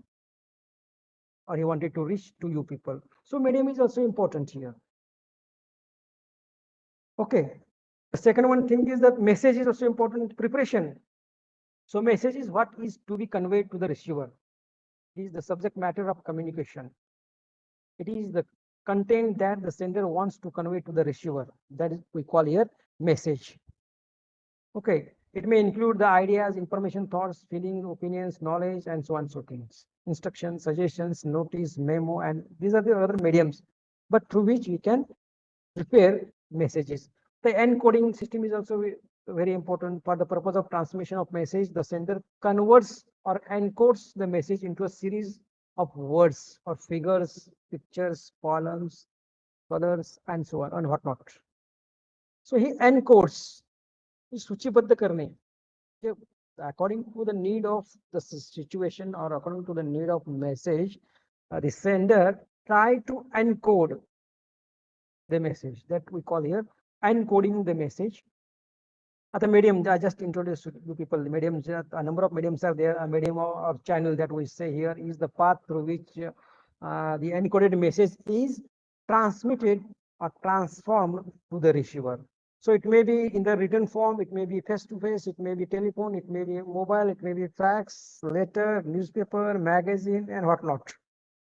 or he wanted to reach to you people. So medium is also important here. Okay. The second one thing is that message is also important, preparation. So message is what is to be conveyed to the receiver. It is the subject matter of communication. It is the content that the sender wants to convey to the receiver. That is we call here message. Okay, it may include the ideas, information, thoughts, feelings, opinions, knowledge, and so on, so things. Instructions, suggestions, notice, memo, and these are the other mediums, but through which we can prepare messages. The encoding system is also very important. For the purpose of transmission of message, the sender converts or encodes the message into a series of words or figures, pictures, columns, colors, and so on and whatnot. So he encodes. सूचीबद्ध करणे according to the need of the situation or according to the need of message, the sender try to encode the message. That we call here encoding the message. At the medium, I just introduced to you people the mediums. A number of mediums are there. A medium or channel that we say here is the path through which the encoded message is transmitted or transformed to the receiver. So it may be in the written form, it may be face-to-face, it may be telephone, it may be mobile, it may be fax, letter, newspaper, magazine, and whatnot.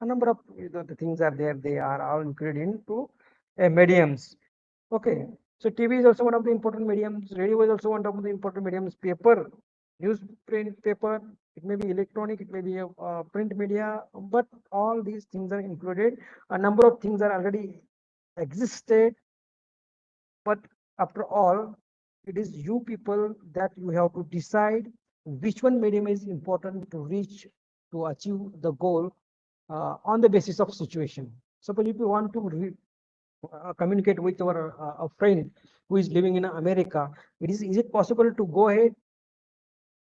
A number of the things are there. They are all included into mediums. Okay. So TV is also one of the important mediums. Radio is also one of the important mediums. Paper, newsprint paper, it may be electronic, it may be a print media, but all these things are included. A number of things are already existed, but after all, it is you people that you have to decide which one medium is important to reach, to achieve the goal on the basis of situation. Suppose if you want to communicate with our a friend who is living in America, is it possible to go ahead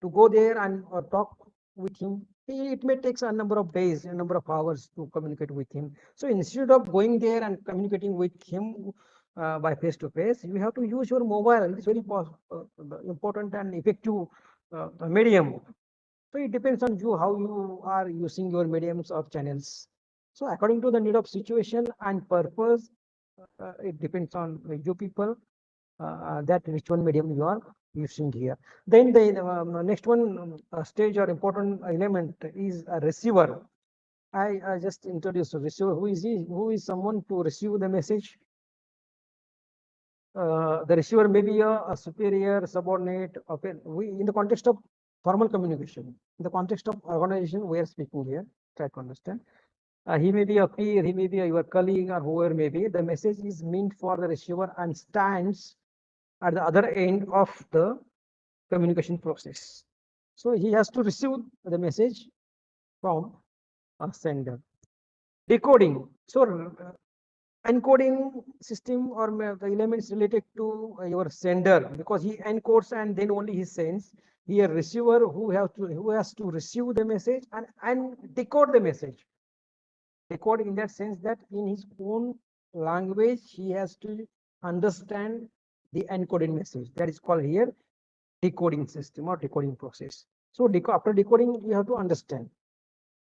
to go there and talk with him? It may take a number of days, a number of hours to communicate with him. So instead of going there and communicating with him by face to face, you have to use your mobile. It's very important and effective medium. So it depends on you how you are using your mediums or channels. So according to the need of situation and purpose, it depends on you people that which one medium you are using here. Then the next one stage or important element is a receiver. I just introduced a receiver. Who is he? Who is someone to receive the message? The receiver may be a superior, subordinate. Okay, in the context of formal communication, in the context of organization, we are speaking here. Try to understand. He may be a peer, he may be your colleague or whoever may be. The message is meant for the receiver and stands at the other end of the communication process. So he has to receive the message from a sender. Decoding. So encoding system or the elements related to your sender, because he encodes and then only he sends. Here receiver who has to receive the message and decode the message. Decode in that sense that in his own language he has to understand the encoded message. That is called here decoding system or decoding process. So after decoding, you have to understand.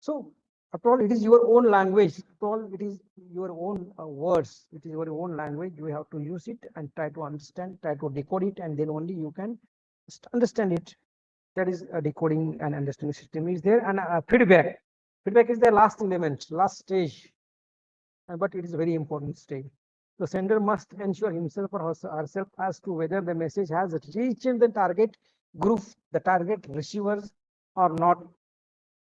So after all, it is your own language. After all, it is your own words. It is your own language. You have to use it and try to understand, try to decode it, and then only you can understand it. That is a decoding and understanding system is there. And feedback. Feedback is the last element, last stage, but it is a very important stage. The sender must ensure himself or herself as to whether the message has reached the target group, the target receivers or not,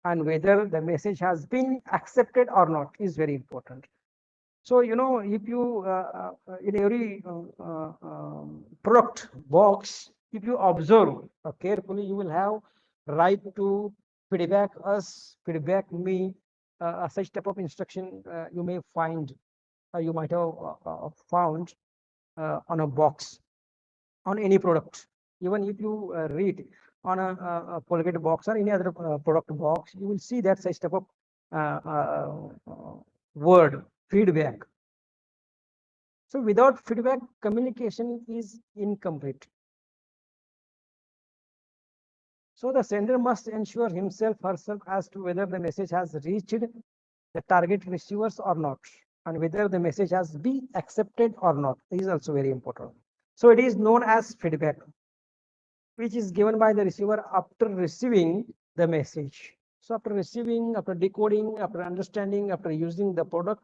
and whether the message has been accepted or not is very important. So, you know, if you in every product box, if you observe carefully, you will have right to feedback us, feedback me, such type of instruction you may find, you might have found on a box, on any product. Even if you read on a Colgate box or any other product box, you will see that such type of word feedback. So without feedback, communication is incomplete. So the sender must ensure himself, herself as to whether the message has reached the target receivers or not, and whether the message has been accepted or not is also very important. So it is known as feedback. which is given by the receiver after receiving the message. So after receiving, after decoding, after understanding, after using the product,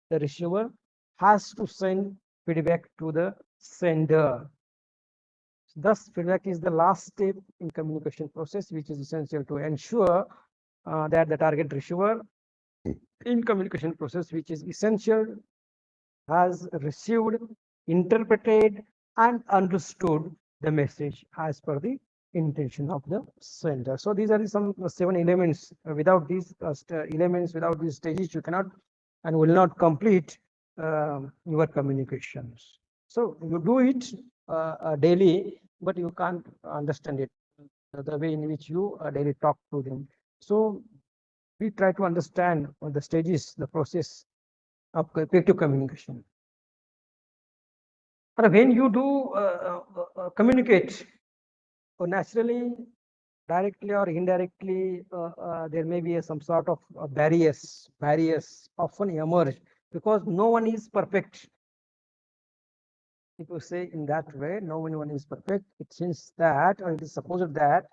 the receiver has to send feedback to the sender. Thus, feedback is the last step in communication process, which is essential to ensure that the target receiver in communication process, which is essential, has received, interpreted, and understood the message as per the intention of the sender. So these are some 7 elements. Without these elements, without these stages, you cannot and will not complete your communications. So you do it daily, but you can't understand it the way in which you daily talk to them. So we try to understand the stages, the process of effective communication. But when you do communicate, naturally, directly or indirectly, there may be some sort of barriers. Barriers often emerge because no one is perfect. If you say in that way, no one is perfect, it seems that, or it is supposed that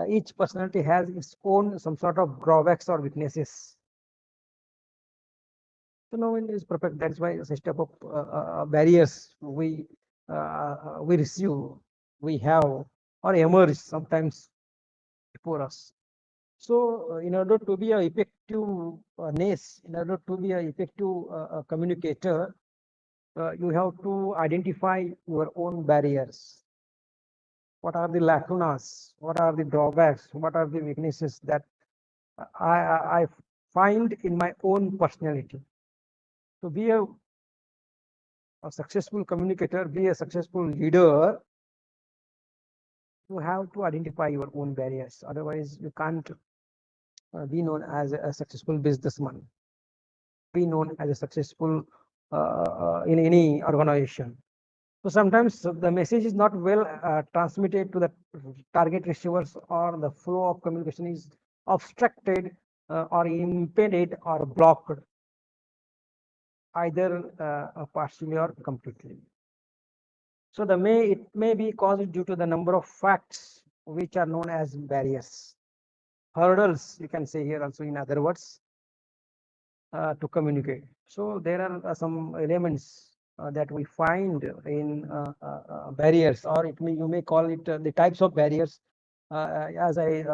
each personality has its own some sort of drawbacks or weaknesses. So no one is perfect. That's why such type of barriers we receive, we have, or emerge sometimes before us. So in order to be an effectiveness, in order to be an effective communicator, you have to identify your own barriers. What are the lacunas? What are the drawbacks? What are the weaknesses that I find in my own personality? To be a successful communicator, be a successful leader, you have to identify your own barriers. Otherwise, you can't be known as a successful businessman, be known as a successful in any organization. So sometimes the message is not well transmitted to the target receivers, or the flow of communication is obstructed or impeded or blocked, either partially or completely. So it may be caused due to the number of facts which are known as barriers, hurdles, you can say here also in other words, to communicate. So there are some elements that we find in barriers, or you may call it the types of barriers, as I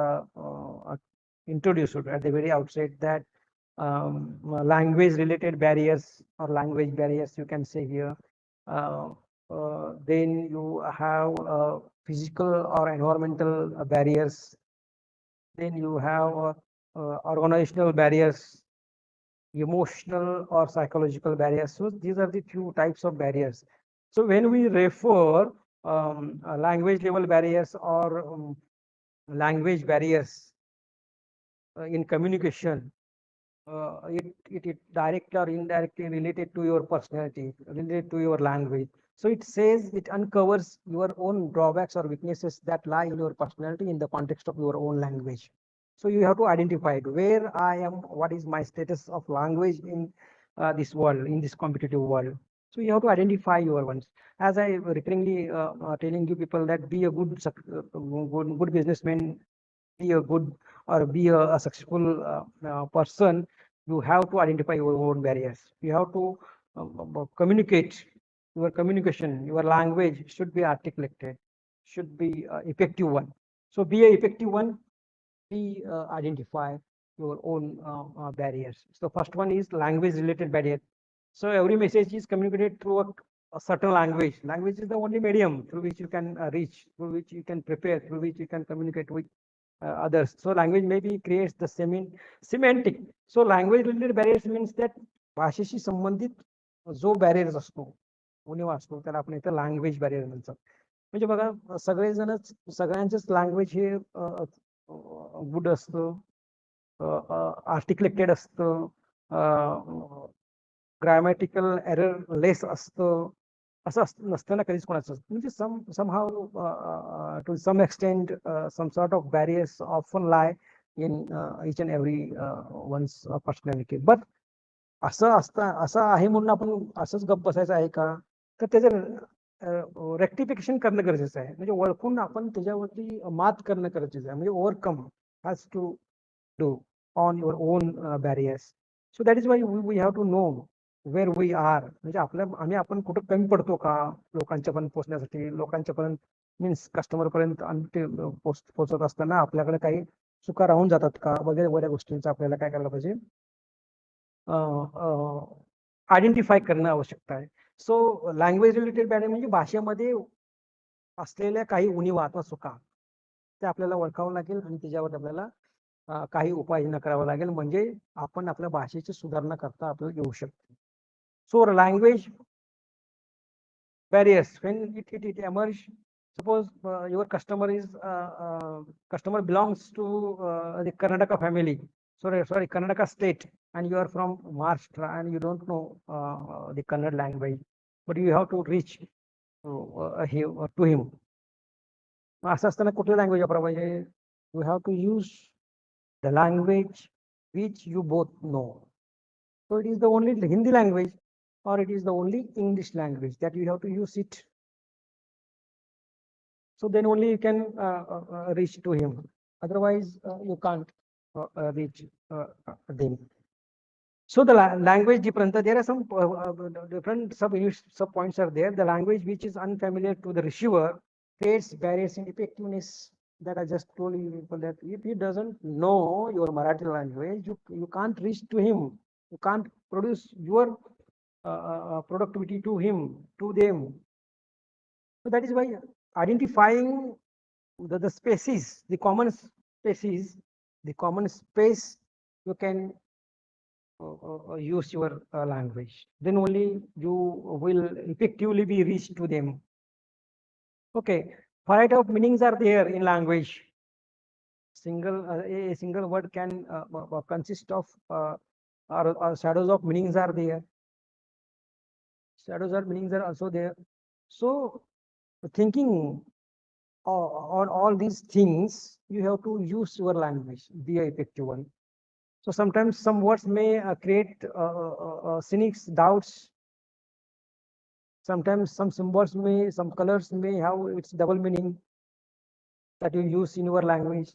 introduced at the very outset, that language related barriers or language barriers, you can say here. Then you have physical or environmental barriers. Then you have organizational barriers, emotional or psychological barriers. So these are the few types of barriers. So when we refer language level barriers or language barriers in communication, it directly or indirectly related to your personality, related to your language. So it says, it uncovers your own drawbacks or weaknesses that lie in your personality in the context of your own language. So you have to identify it, where I am, what is my status of language in this world, in this competitive world. So you have to identify your ones. As I recurringly telling you people that be a good businessman, be a good or be a successful person, you have to identify your own barriers. You have to communicate. Your communication, your language should be articulated, should be effective one. So be a effective one, be identify your own barriers. So first one is language related barrier. So every message is communicated through a certain language. Language is the only medium through which you can reach, through which you can prepare, through which you can communicate with others. So language maybe creates the semantic. So language related barriers means that भाषेशी संबंधित जो barriers असतो, उणीवा असतो, त्याला आपण इथं language barrier म्हणतात. म्हणजे बघा, सगळेजणच, सगळ्यांचंच लँग्वेज हे गुड असतं, आर्टिक्युलेटेड असतं, ग्रामॅटिकल एरर लेस असतं, असं नसतं ना कधीच कोणाचं. म्हणजे somehow to some extent some sort of barriers often lie in each and every one's personality. But असं आहे म्हणून आपण असंच गप्प बसायचं आहे का? तर त्याचं रेक्टिफिकेशन करणं गरजेचं आहे. म्हणजे ओळखून आपण त्याच्यावरती मात करणं गरजेचं आहे. म्हणजे overcome has to do on your own barriers. So that is why we have to know where we are. म्हणजे आपण कुठं कमी पडतो का लोकांच्यापर्यंत पोहोचण्यासाठी, लोकांच्यापर्यंत मीन्स कस्टमरपर्यंत पोहोचत असताना आपल्याकडे काही चुका राहून जातात का वगैरे बऱ्या गोष्टींचा आपल्याला काय करायला पाहिजे, आयडेंटिफाय करणं आवश्यकता आहे. सो लँग्वेज रिलेटेड बॅरियर म्हणजे भाषेमध्ये असलेल्या काही उणिवा अथवा चुका ते आपल्याला ओळखावं लागेल आणि त्याच्यावर आपल्याला काही उपाययोजना करावा लागेल, म्हणजे आपण आपल्या भाषेची सुधारणा करता आपल्याला येऊ शकते. सो language barriers when it emerge. Suppose your customer belongs to the Karnataka family, sorry Karnataka state, and you are from Maharashtra and you don't know the Kannada language, but you have to reach to him. असं असताना कुठली language वापरा पाहिजे? You have to use the language which you both know. So it is the only Hindi language or it is the only English language that you have to use it. So then only you can reach to him. Otherwise, you can't reach them. So the language different. There are some different sub points are there. The language which is unfamiliar to the receiver creates barriers in effectiveness. That I just told you that if he doesn't know your Marathi language, you can't reach to him. You can't produce your productivity to him, to them. So that is why identifying the spaces, the common spaces, the common space, you can use your language. Then only you will effectively be reached to them. Okay, variety of meanings are there in language. A single word can consist of or shadows of meanings are there. Shadows of meanings are also there. So thinking on all these things, you have to use your language, be an effective one. So sometimes some words may create cynics, doubts. Sometimes some symbols some colors may have its double meaning that you use in your language.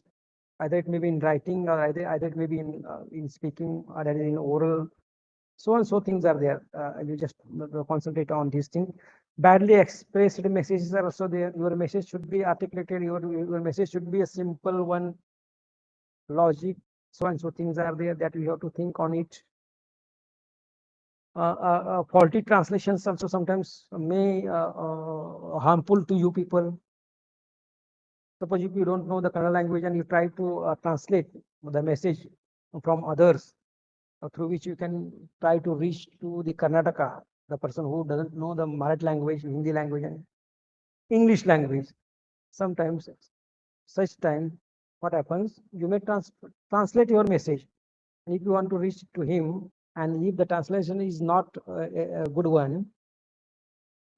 Either it may be in writing or either it may be in speaking or either in oral. So and so things are there. You just concentrate on these things. Badly expressed messages are also there. Your message should be articulated. Your message should be a simple one. Logic, so and so things are there that we have to think on it. Faulty translations also sometimes may harmful to you people. Suppose if you don't know the Kannada language and you try to translate the message from others, through which you can try to reach to the Karnataka, the person who doesn't know the Marathi language, Hindi language, and English language. Sometimes, such time, what happens? You may translate your message, and if you want to reach to him, and if the translation is not a good one,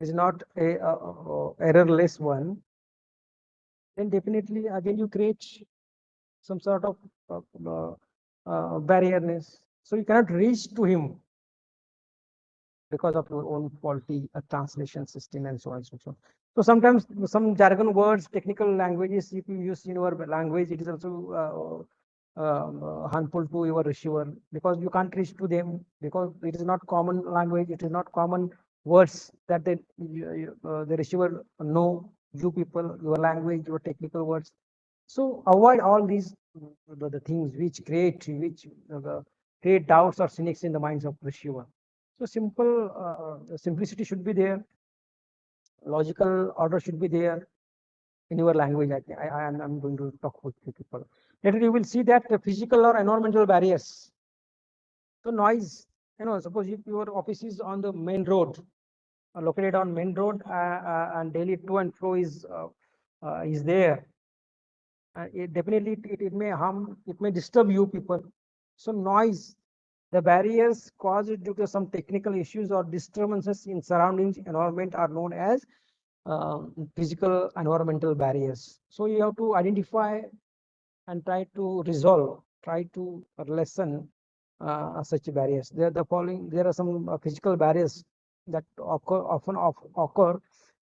is not a errorless one, then definitely again you create some sort of barrierness. So you cannot reach to him because of your own faulty translation system and so on and so on. So sometimes some jargon words, technical languages, if you use in your language, it is also harmful to your receiver because you can't reach to them because it is not common language, it is not common words that the receiver know, you people, your language, your technical words. So avoid all these the things which create doubts or cynics in the minds of receiver. So simplicity should be there, logical order should be there in your language. I'm going to talk with people. Later you will see that the physical or environmental barriers. So noise, suppose if your office is on the main road, located on main road, and daily to and fro is there. Definitely it may harm, it may disturb you people. So noise, the barriers caused due to some technical issues or disturbances in surroundings environment are known as physical environmental barriers. So you have to identify and try to resolve, try to lessen such barriers. There are some physical barriers that often occur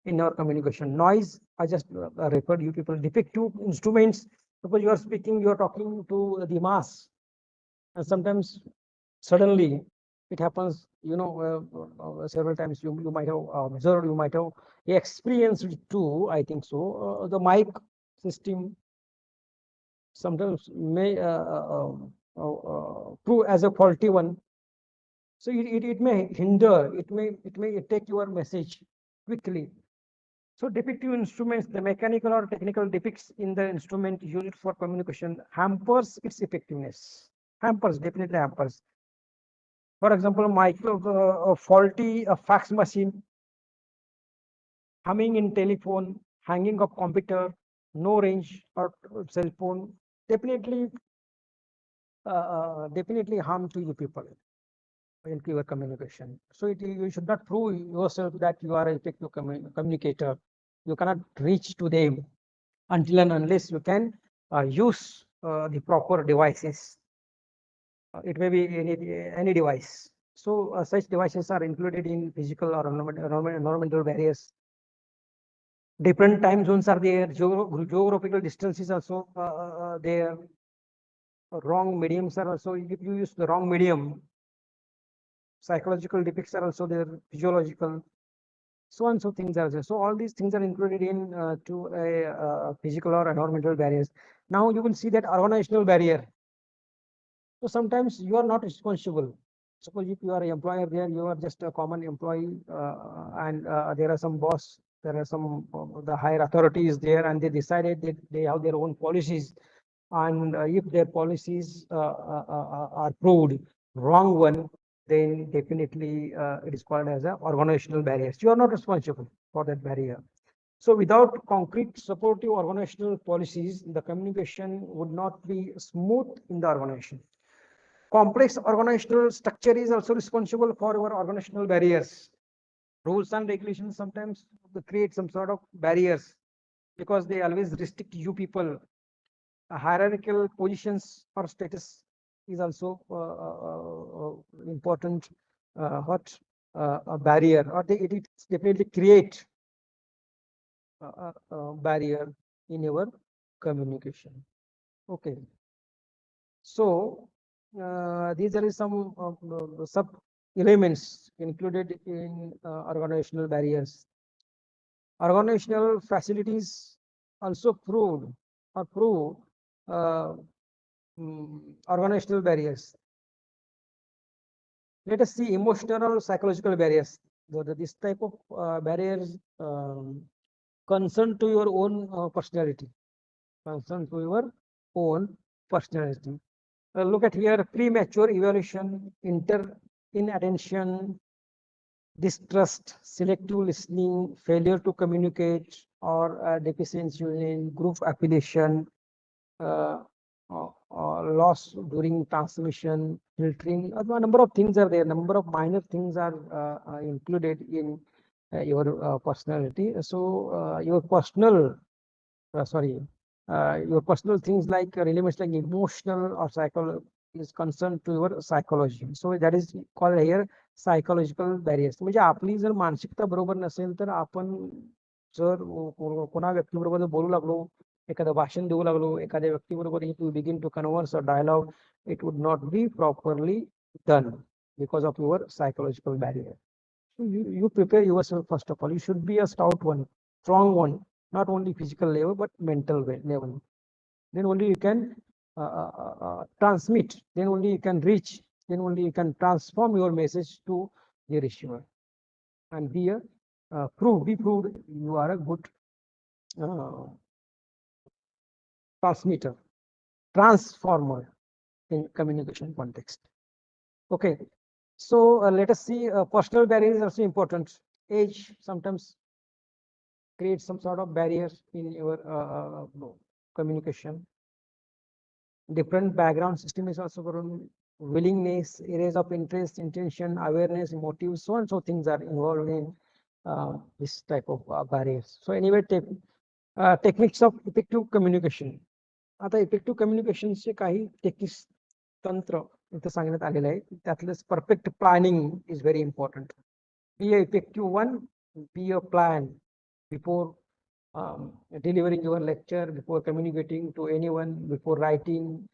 in our communication. Noise, I just referred you people. Defective instruments, suppose you are speaking, you are talking to the mass, and sometimes suddenly it happens, several times you might have observed, you might have experienced it too, I think so. The mic system sometimes may prove as a faulty one. So it may hinder, it may take your message quickly. So defective instruments, the mechanical or technical defects in the instrument used for communication hampers its effectiveness. Hampers, definitely hampers. For example, faulty fax machine, humming in telephone, hanging of computer, no range or cell phone, definitely harm to you people in your communication. So you should not prove yourself that you are an effective communicator. You cannot reach to them until and unless you can use the proper devices. It may be any device. So such devices are included in physical or environmental barriers. Different time zones are there. Geographical distances also there. Wrong mediums are also, if you use the wrong medium, psychological defects are also there, physiological, so and so things are there. So all these things are included in to a physical or environmental barriers. Now you will see that organizational barrier. So sometimes you are not responsible. Suppose if you are an employer there, you are just a common employee, and there are some boss, there are some the higher authorities there, and they decided that they have their own policies, and if their policies are proved wrong one, then definitely it is called as a organizational barriers. You are not responsible for that barrier. So without concrete supportive organizational policies, the communication would not be smooth in the organization. Complex organizational structure is also responsible for our organizational barriers. Rules and regulations sometimes create some sort of barriers because they always restrict you people. Hierarchical positions or status is also important. What a barrier, or it definitely create a barrier in your communication. Okay. So these are some sub elements included in organizational barriers. Organizational facilities also prove uh, organizational barriers. Let us see emotional psychological barriers. This type of barriers concern to your own personality. Concern to your own personality. Look at here: premature evaluation, inattention, distrust, selective listening, failure to communicate, or deficiency in group affiliation, uh, loss during transmission, filtering. A number of things are there. Number of minor things are included in your personality. So your personal things like elements like emotional or psychological is concerned to your psychology. So that is called here psychological barriers. म्हणजे आपली जर मानसिकता बरोबर नसेल तर आपण जर कोणा व्यक्तीबरोबर बोलू लागलो, एखादं भाषण देऊ लागलो, एखाद्या व्यक्तीबरोबर if you begin to converse or dialogue, it would not be properly done because of your psychological barrier. So you prepare yourself first of all. You should be a stout one, strong one, not only physical level but mental level. Then only you can transmit. Then only you can reach. Then only you can transform your message to the receiver. And be proved you are a good transmitter, transformer in communication context. Okay. So let us see. Personal barrier is also important. Age sometimes create some sort of barriers in your communication. Different background system is also grown. Willingness, areas of interest, intention, awareness, motives, so and so things are involved in this type of barriers. So anyway, techniques of effective communication. आता effective कम्युनिकेशनचे काही techniques तंत्र इथं सांगण्यात आलेलं आहे. त्यातलंच perfect planning is very important. Be a effective one, be a plan. before delivering your lecture, before communicating to anyone, before writing,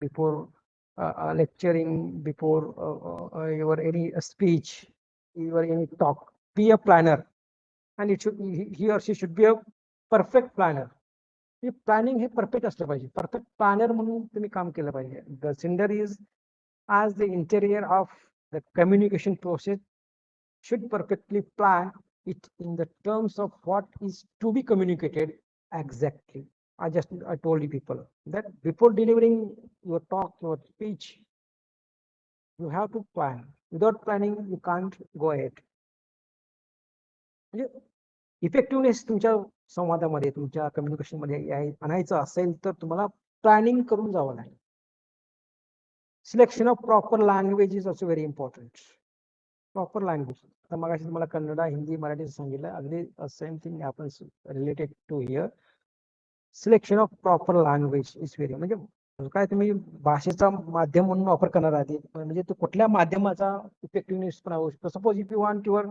before lecturing, before your any speech, your any talk. Be a planner, and it should he or she should be a perfect planner. Planning हे perfect असलं पाहिजे. Perfect planner म्हणून तुम्ही काम केलं पाहिजे. The sender is as the interior of the communication process should perfectly plan it in the terms of what is to be communicated exactly. I told you people that before delivering your talk, your speech, you have to plan. Without planning, you can't go ahead. Effectiveness तुमच्या संवादामध्ये, तुमच्या communication मध्ये आणायचं असेल तर तुम्हाला planning करून जावं लागेल. Selection of proper language is also very important. Proper language. आता मगाशी तुम्हाला कन्नडा, हिंदी, मराठी सांगितलं. अगदी सेम थिंग आपण related to here. Selection of proper language is very, म्हणजे काय तुम्ही भाषेचा माध्यम म्हणून वापर करणार आहात, म्हणजे तो कुठल्या माध्यमाचा इफेक्टिव्हनेस पण आवश्यक. Suppose if you want your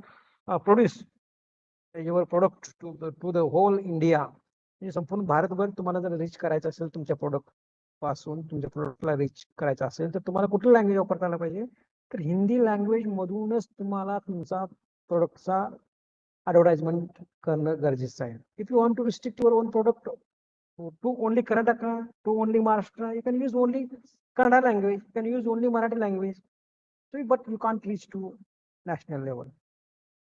produce your product to the whole India, म्हणजे संपूर्ण भारतभर तुम्हाला जर रीच करायचं असेल, तुमच्या प्रोडक्ट पासून तुमच्या प्रोडक्टला रीच करायचं असेल तर तुम्हाला कुठलं लँग्वेज वापरता आलं पाहिजे. तर हिंदी लँग्वेज मधूनच तुम्हाला तुमचा प्रोडक्टचा ॲडव्हर्टाइजमेंट करणं गरजेचं आहे. If you want to restrict your own product to only Karnataka, to only Maharashtra, you can use only Kannada language, you can use only Marathi language. So, but you can't reach to national level.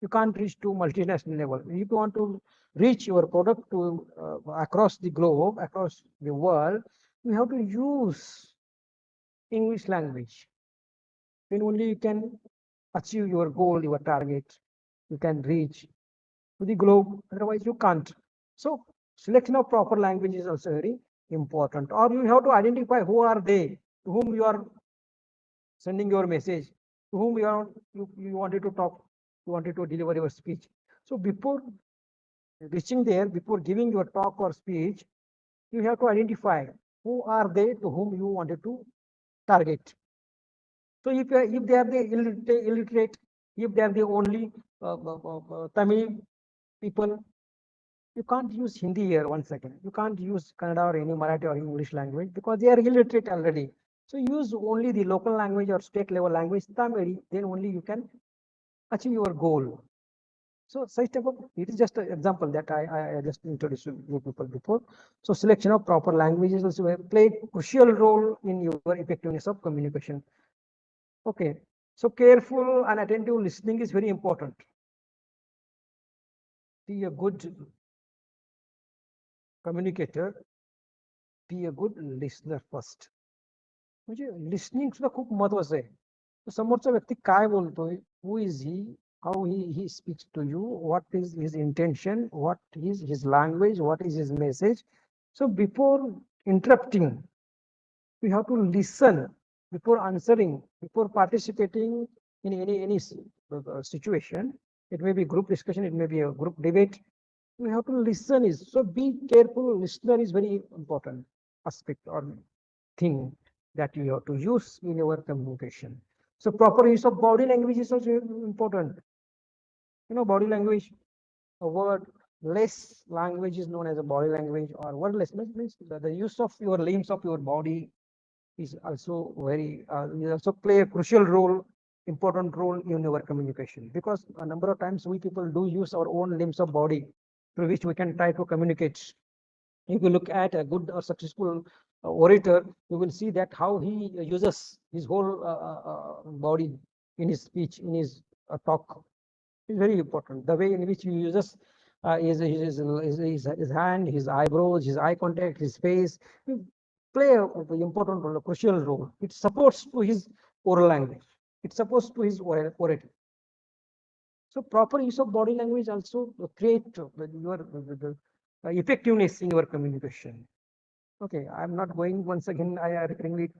You can't reach to multinational level. If you want to reach your product to across the globe, across the world, you have to use English language. Then only you can achieve your goal, your target. You can reach to the globe. Otherwise, you can't. So, selection of proper language is also very important. Or you have to identify who are they, to whom you are sending your message, to whom you wanted to talk, you wanted to deliver your speech. So before reaching there, before giving your talk or speech, you have to identify who are they to whom you wanted to target. So if they are the illiterate, if they are the only Tamil people, you can't use Hindi here. Once again, you can't use Kannada or any Marathi or English language because they are illiterate already. So use only the local language or state level language, Tamil, then only you can achieve your goal. So such type of, it is just an example that I just introduced to you people before. So selection of proper languages also play a crucial role in your effectiveness of communication. Okay, so careful and attentive listening is very important. Be a good communicator, be a good listener first. म्हणजे listening सुद्धा खूप महत्वाचं आहे. समोरचा व्यक्ती काय बोलतोय, who is he, how he speaks to you, what is his intention, what is his language, what is his message. So before interrupting, we have to listen. Before answering, before participating in any situation, it may be group discussion, it may be a group debate, we have to listen. So be careful. Listener is very important aspect or thing that you have to use in your communication. So proper use of body language is also important. Body language, a word less language is known as a body language, or wordless means the use of your limbs of your body is also very also play a crucial role, important role in our communication, because a number of times we people do use our own limbs of body through which we can try to communicate. If you look at a good or successful orator, you will see that how he uses his whole body in his speech, in his talk. Is very important. The way in which he uses his hand, his eyebrows, his eye contact, his face, play an important role, a crucial role. It supports to his oral language. It supports to his oratory. So proper use of body language also create your effectiveness in your communication. Okay, I'm not going once again. I recurringly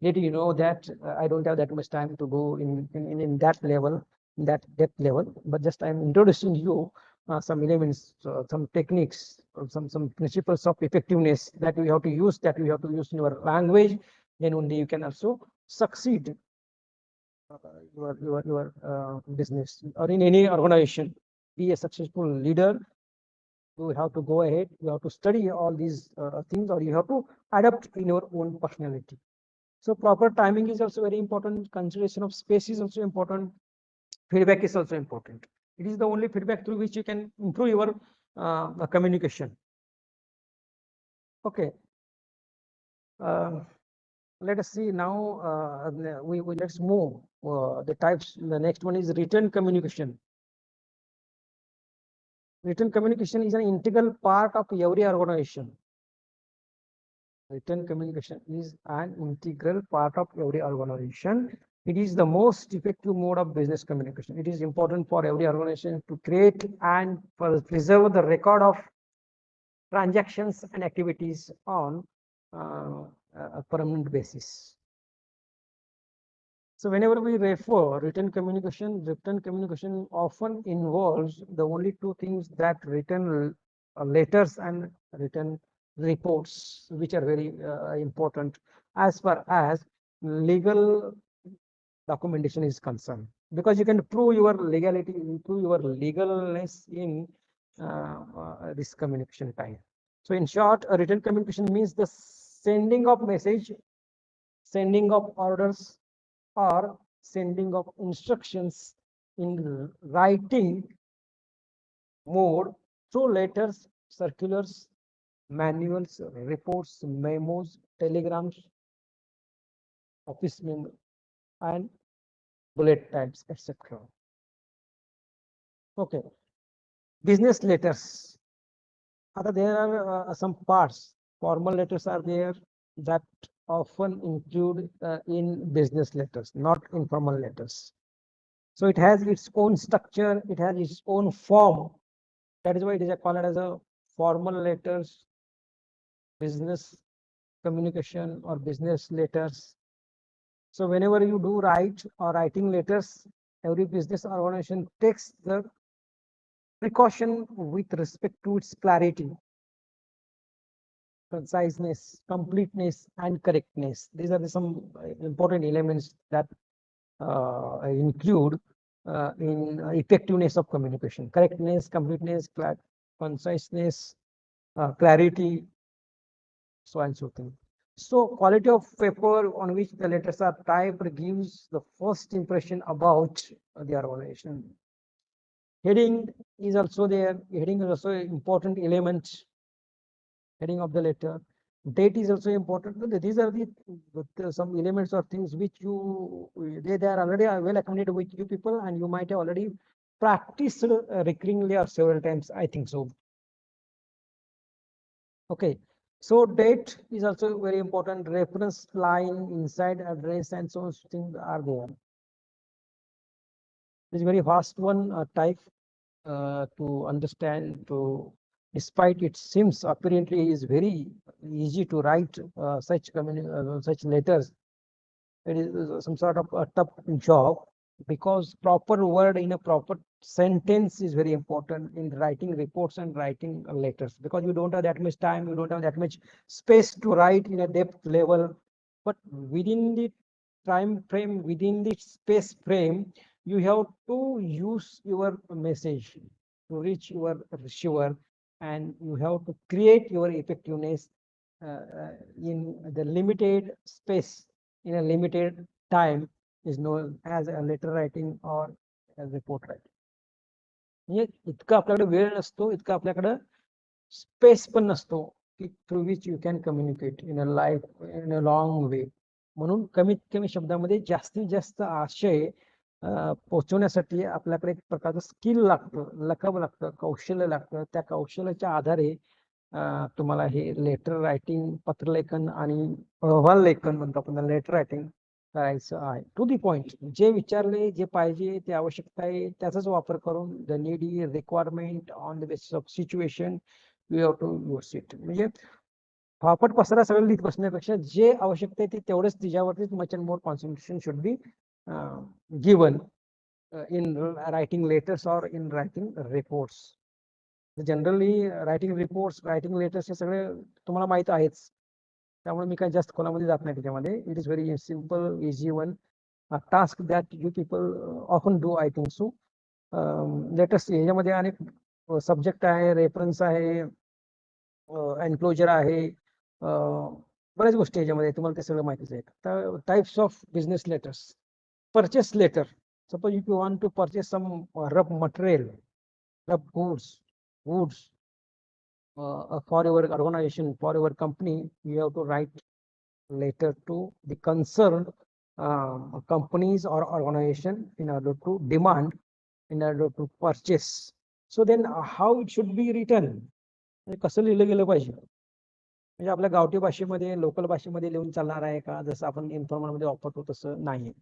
let you know that I don't have that much time to go in that level, that depth level, but just I'm introducing you some elements, some techniques, some principles of effectiveness that we have to use, in your language. Then only you can also succeed your business or in any organization. be a successful leader, you have to go ahead, you have to study all these things, or you have to adapt in your own personality. So proper timing is also very important. Consideration of space is also important. Feedback is also important. It is the only feedback through which you can improve your communication. Okay. Let us see now. Let's move the types. The next one is written communication. Written communication is an integral part of every organization. Written communication is an integral part of every organization. It is the most effective mode of business communication. It is important for every organization to create and preserve the record of transactions and activities on a permanent basis. So whenever we refer written communication often involves the only two things, that written letters and written reports, which are very important as far as legal documentation is concerned, because you can prove your legality, prove your legalness in this communication time. So in short, a written communication means the sending of message, sending of orders, or sending of instructions in writing mode through letters, circulars, manuals, reports, memos, telegrams, office memo, and bullet types, etc. Okay. Business letters. There are some parts. Formal letters are there that often include in business letters, not informal letters. So it has its own structure, it has its own form. That is why it is called as a formal letters, business communication, or business letters. So whenever you do write or writing letters, every business organization takes the precaution with respect to its clarity, conciseness, completeness, and correctness. These are some important elements that include in effectiveness of communication: correctness, completeness, conciseness, clarity, so and so thing. So quality of paper on which the letters are typed gives the first impression about the organization. Heading is also there. Heading is also an important element. Heading of the letter. Date is also important. These are the some elements or things which they are already well acquainted with you people, and you might have already practiced recurringly or several times. I think so. Okay. So date is also very important. Reference line, inside address, and so on things are there. This is very fast one type to understand. Despite it seems apparently is very easy to write such letters, it is some sort of a tough job, because proper word in a proper sentence is very important in writing reports and writing letters, because you don't have that much time, you don't have that much space to write in a depth level. But within the time frame, within the space frame, you have to use your message to reach your receiver, and you have to create your effectiveness in the limited space, in a limited time, is known as a letter writing or as report writing. म्हणजे इतकं आपल्याकडे वेळ नसतो, इतकं आपल्याकडे space पण नसतो की through which you can communicate in a life in a long वे. म्हणून कमीत कमी शब्दामध्ये जास्तीत जास्त आशय पोहोचवण्यासाठी आपल्याकडे एक प्रकारचं स्किल लागतं, लकब लागतं, कौशल्य लागतं. त्या कौशल्याच्या आधारे तुम्हाला हे लेटर रायटिंग, पत्रलेखन आणि अहवाल लेखन म्हणतो आपण, लेटर रायटिंग करायचं आहे. टू दी पॉइंट, जे विचारले, जे पाहिजे, ते आवश्यकता आहे, त्याचाच वापर करून the needy requirement on the basis of situation you have to use it. म्हणजे फापट पसरा सगळं लिहित बसण्यापेक्षा जे आवश्यकता आहे ते तेवढंच, तिच्यावरतीच much and more concentration should be given in writing letters or in writing reports. Generally writing reports, writing letters हे सगळे तुम्हाला माहित आहेच, त्यामुळे मी काही जास्त खोलामध्ये जात नाही त्याच्यामध्ये. It is very simple, easy one, task that you people often do, I think so. Latest याच्यामध्ये अनेक सब्जेक्ट आहे, रेफरन्स आहे, एनक्लोजर आहे, बऱ्याच गोष्टी याच्यामध्ये तुम्हाला ते सगळं माहितीच आहे. तर types of business letters. Purchase letter. Suppose if you want to purchase some rough material, rough goods for your organization, for your company, you have to write letter to the concerned companies or organization in order to demand, in order to purchase. So then how it should be written? कसं लिहिलं गेलं पाहिजे? म्हणजे आपल्या गावठी भाषेमध्ये, local भाषेमध्ये लिहून चालणार आहे का? जसं आपण इन्फॉर्मल मध्ये वापरतो तसं नाही.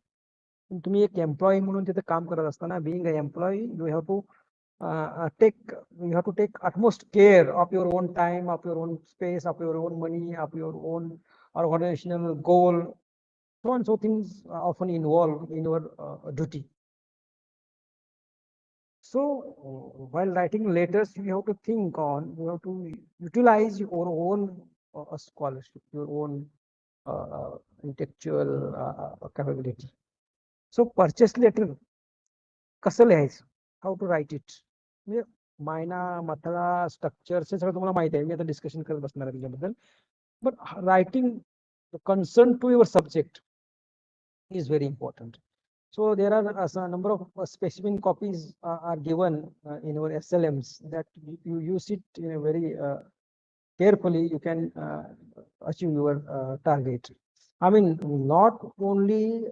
तुम्ही एक एम्प्लॉई म्हणून तिथे काम करत असताना, being a employee, you have to take utmost care of your own time, of your own space, of your own money, of your own organizational goal. So and so things often involved in your duty. So while writing letters, you have to think on, you have to utilize your own scholarship, your own intellectual capability. So purchase letter कसं लिहायचं, how to right it, म्हणजे मायना, मथळा, structure हे सगळं तुम्हाला माहिती आहे. मी आता discussion करत बसणार आहे त्याच्याबद्दल. But writing concern to your subject is very important. So there are a number of specimen copies are given in your SLMs, that you use it in a very carefully, you can achieve your target. I mean, not only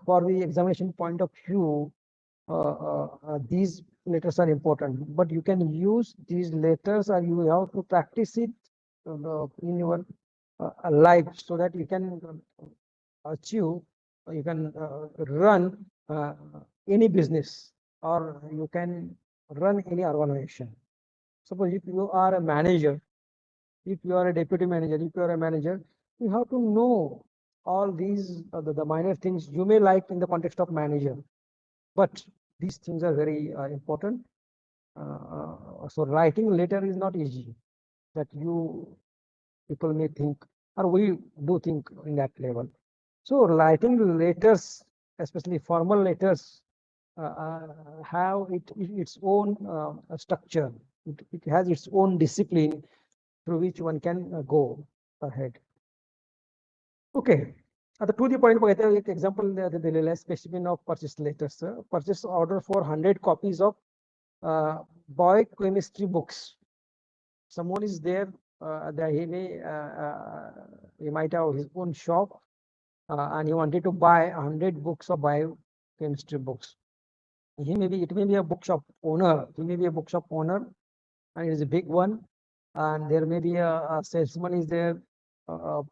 for the examination point of view, these letters are important, but you can use these letters, or you have to practice it in your life, so that you can achieve, you can run any business, or you can run any organization. Suppose if you are a manager, if you are a deputy manager, if you are a manager, you have to know all these the minor things you may like in the context of manager, but these things are very important. So writing letter is not easy, that you people may think, or we do think in that level. So writing letters, especially formal letters, have its own structure. It has its own discipline through which one can go ahead. Okay. आता to the point बघायचं, एक example दिलेलं आहे, specimen of purchase letters. Purchase order for 100 copies of biochemistry books. Someone is there, that he might have his own shop, and he wanted to buy 100 books of biochemistry books. It may be a bookshop owner. He may be a bookshop owner, and it is a big one. And there may be a salesman is there,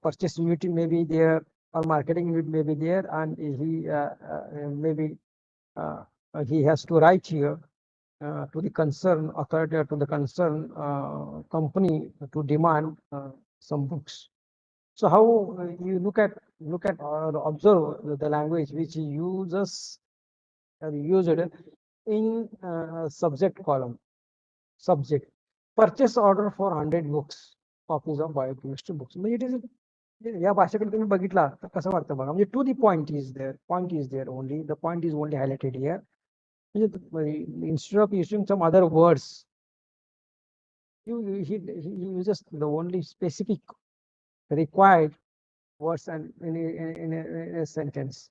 purchase unit may be there, or marketing unit may be there, and he maybe he has to write here to the concerned authority, or to the concerned company, to demand some books. So how you look at or observe the language which he uses, used in subject column. Subject: purchase order for 100 books, copies of biochemistry books. म्हणजे it is, या भाषेकडे तुम्ही बघितला तर कसं वाटतं बघा, म्हणजे to the point is there only, the point is only highlighted here. म्हणजे instead of using some other words, he uses the only specific required words and in a sentence.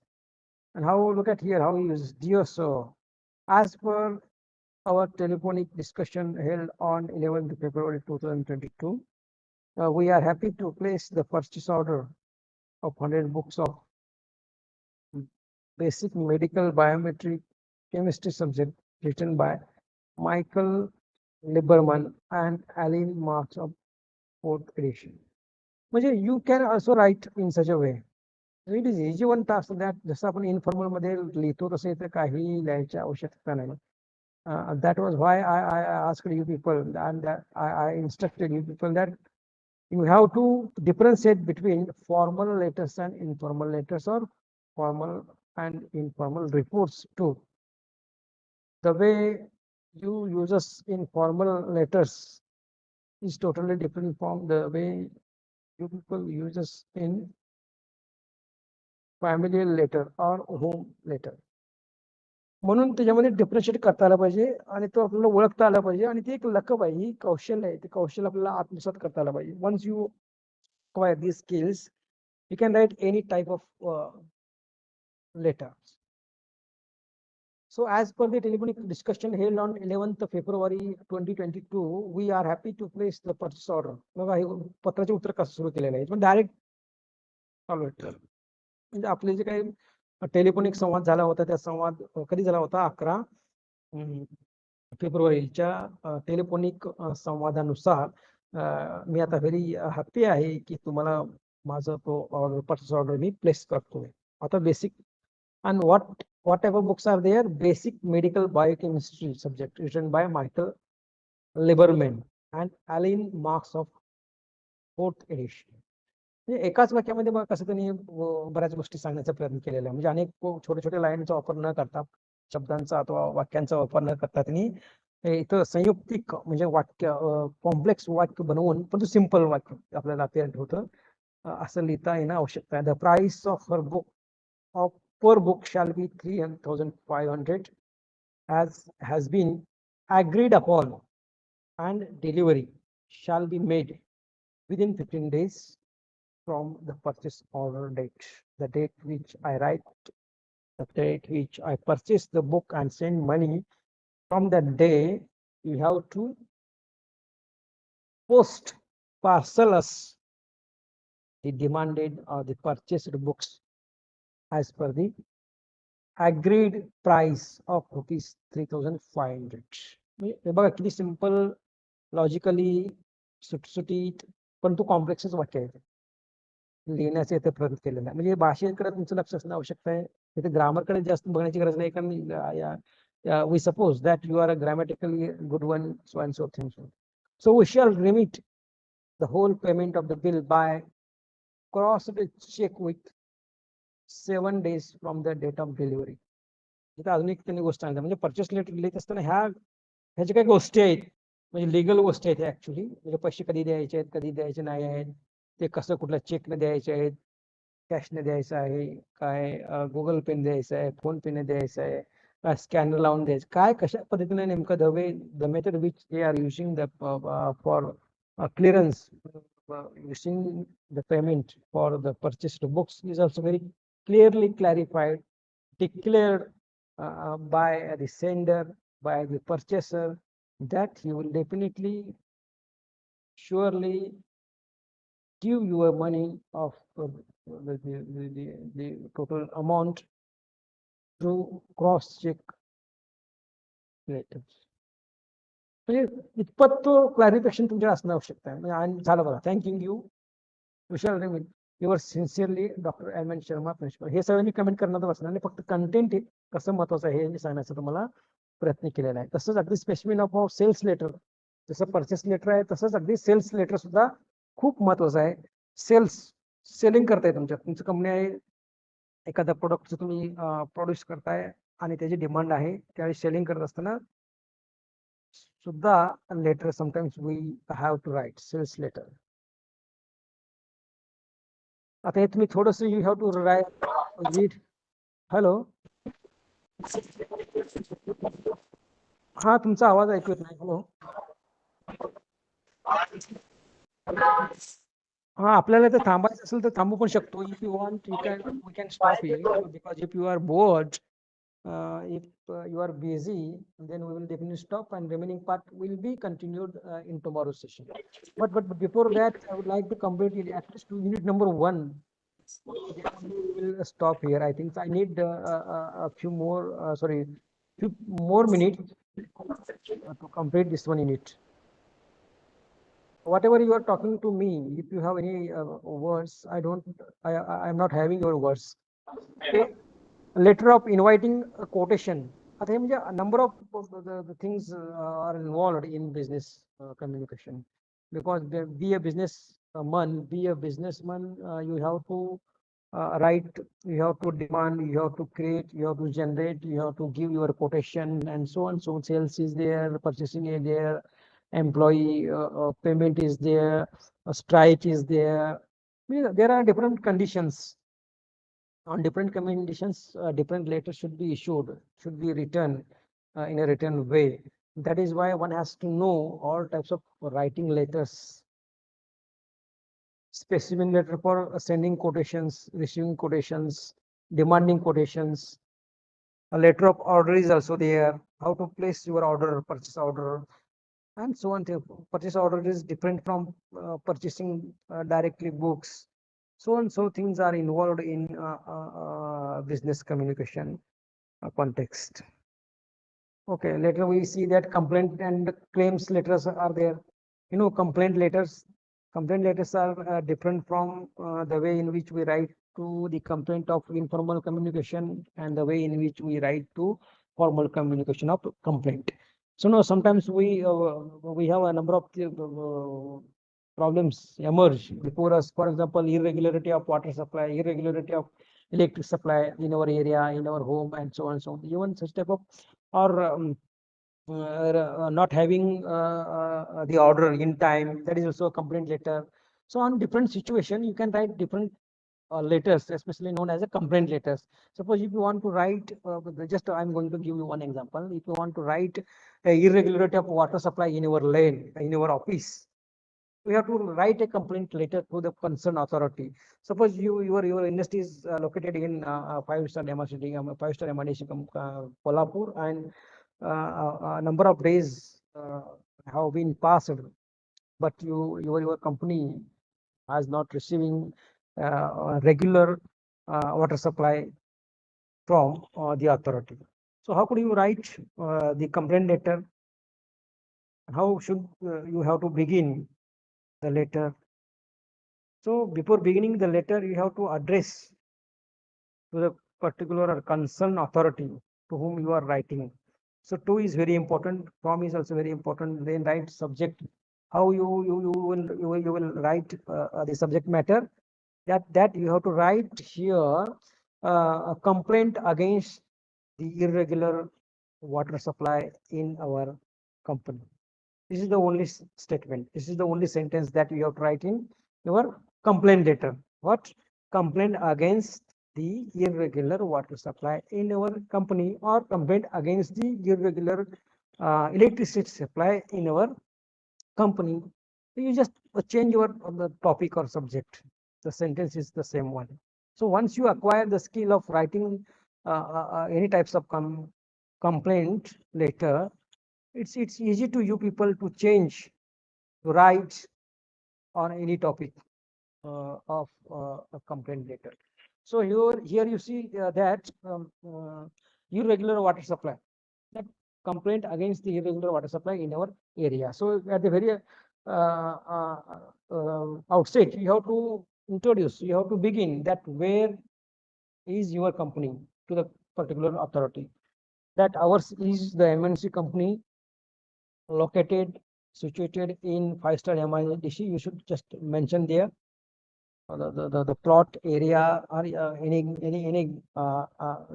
And how, look at here how he uses: dear sir, as per our telephonic discussion held on 11th February 2022, we are happy to place the purchase order of 100 books of basic medical biometric chemistry subject, written by Michael Lieberman and Aline Marks of 4th edition. म्हणजे you can also write in such a way. It is easy one task, that जसं आपण informal मध्ये लिहितो तसं इथे काही लिहायची आवश्यकता नाही. That was why I asked you people, and that I instructed you people, that you have to differentiate between formal letters and informal letters, or formal and informal reports too. The way you uses in formal letters is totally different from the way you people uses in familial letter or home letter. म्हणून त्याच्यामध्ये differentiate करता आलं पाहिजे आणि तो आपल्याला ओळखता आला पाहिजे आणि ते एक लकब आहे, ही कौशल्य आहे, ते कौशल्य आपल्याला आत्मसात करता आलं पाहिजे. Once you acquire these skills, you can write any type of letter. So as per the telephonic discussion held on 11th February 2022, we are happy to place the purchase order. बघा हे पत्राचे उत्तर कसं सुरू केलेलं आहे, पण डायरेक्ट चालू आहे. म्हणजे आपले जे काही टेलिफोनिक संवाद झाला होता, त्या संवाद कधी झाला होता? 11 फेब्रुवारीच्या टेलिफोनिक संवादानुसार मी आता व्हेरी हॅपी आहे की तुम्हाला माझं तो पर्चेस ऑर्डर मी प्लेस करतोय. आता basic and whatever books are there, basic medical biochemistry subject written by Michael Lieberman and Alan Marks of 4th edition. म्हणजे एकाच वाक्यामध्ये बघा कसं त्यांनी बऱ्याच गोष्टी सांगण्याचा प्रयत्न केलेला आहे. म्हणजे अनेक छोटे छोटे लाईनचा वापर न करता, शब्दांचा अथवा वाक्यांचा वापर न करता त्यांनी इथं संयुक्तिक म्हणजे वाक्य कॉम्प्लेक्स वाक्य बनवून पण सिंपल वाक्य आपल्याला अपेअर होतं असं लिहिता येणं आवश्यक आहे. The price of her book of per book shall be 3,500 as has been agreed upon, and delivery shall be made within 15 days from the purchase order date. The date which I write, the date which I purchase the book and send money, from that day you have to post parcel us the demanded or the purchased books as per the agreed price of ₹3,500. हे बघा किती simple, logically सुटसुटीत पण तो कॉम्प्लेक्सच वाक्य आहे. लिहिण्याचे इथे प्रयत्न केलेला आहे. म्हणजे भाषेकडे तुमचं लक्ष असणं आवश्यक आहे. इथे ग्रामरकडे जास्त बघण्याची गरज नाही, कारण we suppose that you are a grammatically good one, so and so things. So we shall remit the whole payment of the bill by crossed cheque with 7 days from the date of delivery. इथं अजून एक त्यांनी गोष्ट सांगितली, म्हणजे purchase letter लिहित असताना ह्याच्या काही गोष्टी आहेत, म्हणजे लिगल गोष्टी आहेत ऍक्च्युली. म्हणजे पैसे कधी द्यायचे आहेत, कधी द्यायचे नाही आहेत, ते कसं कुठल्या चेकने द्यायचे आहेत, कॅशने द्यायचं आहे, काय गुगल पेने द्यायचं आहे, फोन पेने द्यायचं आहे, काय स्कॅनर लावून द्यायचं, काय कशा पद्धतीने नेमकं the method which they are using the for clearance using the payment for the purchased books is also very clearly clarified, declared by the sender, by the purchaser, that he will definitely, surely give your money of the total amount through cross check letters. म्हणजे इतपत तो clarification तुमच्या असणं आवश्यक आहे. म्हणजे झालं बघा. Thank you you Vishal remain, your sincerely doctor M Sharma principal. हे सगळं मी कमेंट करणार बसणार नाही, फक्त कंटेंट कसं महत्वाचं आहे हे सांगण्याचा तुम्हाला प्रयत्न केलेला आहे. तसंच अगदी स्पेसिफिक ऑफ सेल्स लेटर, जसं परचेस लेटर आहे तसंच अगदी सेल्स लेटर सुद्धा खूप महत्वाचं आहे. सेलिंग करताय, तुमचं कंपनी आहे, एखाद्या प्रोडक्टचं तुम्ही प्रोड्यूस करताय आणि त्याची डिमांड आहे, त्यावेळी सेलिंग करत असताना सुद्धा letter sometimes we have to write sales letter. आता हे तुम्ही थोडस you have to read. Hello, हा तुमचा आवाज ऐकू येत नाही. हॅलो, हा आपल्याला तर थांबायचं असेल तर थांबू पण शकतो. If you want we can stop here, because if you are bored, if you are busy, then we will definitely stop and remaining part will be continued in tomorrow's session. But before that, I would like to complete at least unit number 1. We will stop here. I think I need a few more, few more minutes to complete this one unit. Whatever you are talking to me, if you have any words, I am not having your words. Okay. Letter of inviting a quotation. आता हे म्हणजे number of the things are involved in business communication, because be a businessman, you have to write, you have to demand, you have to create, you have to generate, you have to give your quotation, and so on. So sales is there, purchasing is there, employee payment is there, strike is there. There are different conditions. On different conditions, different letters should be issued, should be written in a written way. That is why one has to know all types of writing letters. Specimen letter for sending quotations, receiving quotations, demanding quotations. A letter of order is also there. How to place your order, purchase order, and so on. Purchase order is different from purchasing directly books. So on, so things are involved in business communication context. Okay, later we see that complaint and claims letters are there. Complaint letters. Complaint letters are different from the way in which we write to the complaint of informal communication and the way in which we write to formal communication of complaint. So now sometimes we have a number of problems emerge before us. For example, irregularity of water supply, irregularity of electric supply in our area, in our home, and so on and so on. Even such type of, or not having the order in time, that is also a complaint letter. So on different situation, you can write different letters, especially known as a complaint letters. Suppose if you want to write, just I'm going to give you one example. If you want to write a irregularity of water supply in your lane, in your office, we have to write a complaint letter to the concerned authority. Suppose your industry is located in five-star MRCD, five-star MRDC, Kolhapur, and a number of days have been passed, but your company has not receiving regular water supply from the authority. So how could you write the complaint letter? How should you have to begin the letter? So before beginning the letter, you have to address to the particular or concerned authority to whom you are writing. So to is very important. From is also very important. Then write subject. How you will write the subject matter. That you have to write here a complaint against the irregular water supply in our company. This is the only statement. This is the only sentence that you have to write in your complaint letter. What? Complaint against the irregular water supply in our company, or complaint against the irregular electricity supply in our company. You just change your the topic or subject. The sentence is the same one. So once you acquire the skill of writing any types of complaint letter, it's easy to you people to change, to write on any topic of a complaint letter. So here you see that irregular water supply, that complaint against the irregular water supply in our area. So at the very outset, you have to introduce, you have to begin that where is your company to the particular authority. That ours is the MNC company located, situated in five-star MIDC. You should just mention there the plot area, or any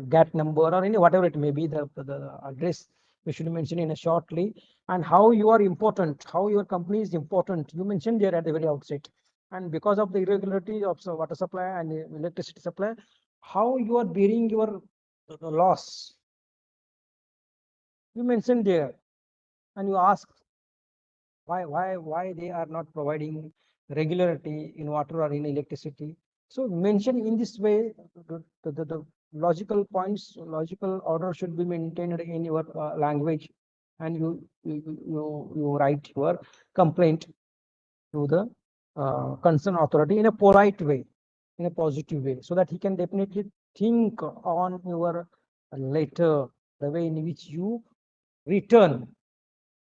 GAT number, or any whatever it may be, the address we should mention in a shortly, and how you are important, how your company is important, you mentioned there at the very outset. And because of the irregularity of water supply and electricity supply, how you are bearing your loss, you mentioned there, and you ask why they are not providing regularity in water or in electricity. So mention in this way, the logical points, logical order should be maintained in your language, and you write your complaint to the concerned authority in a polite way, in a positive way, so that he can definitely think on your letter, the way in which you return.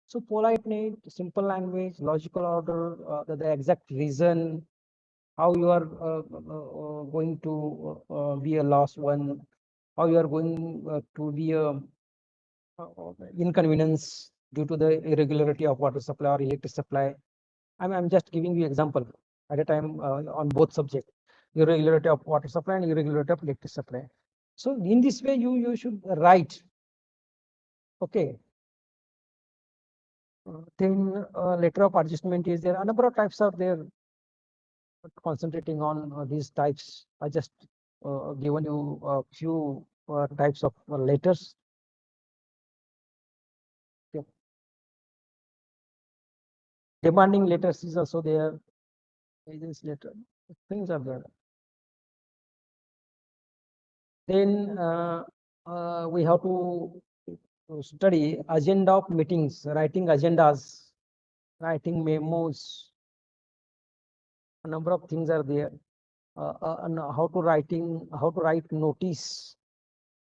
So polite need, simple language, logical order, the exact reason, how you are going to be a lost one, how you are going to be a inconvenience due to the irregularity of water supply or electric supply. I'm just giving you example at a time on both subjects, irregularity of water supply and irregularity of electric supply. So in this way, you should write. Okay. Then letter of adjustment is there. A number of types are there. Concentrating on these types, I just given you a few types of letters. Okay. Demanding letters is also there. Agents letter, things are there. Then we have to study agenda of meetings, writing agendas, writing memos. A number of things are there. And how to write notice.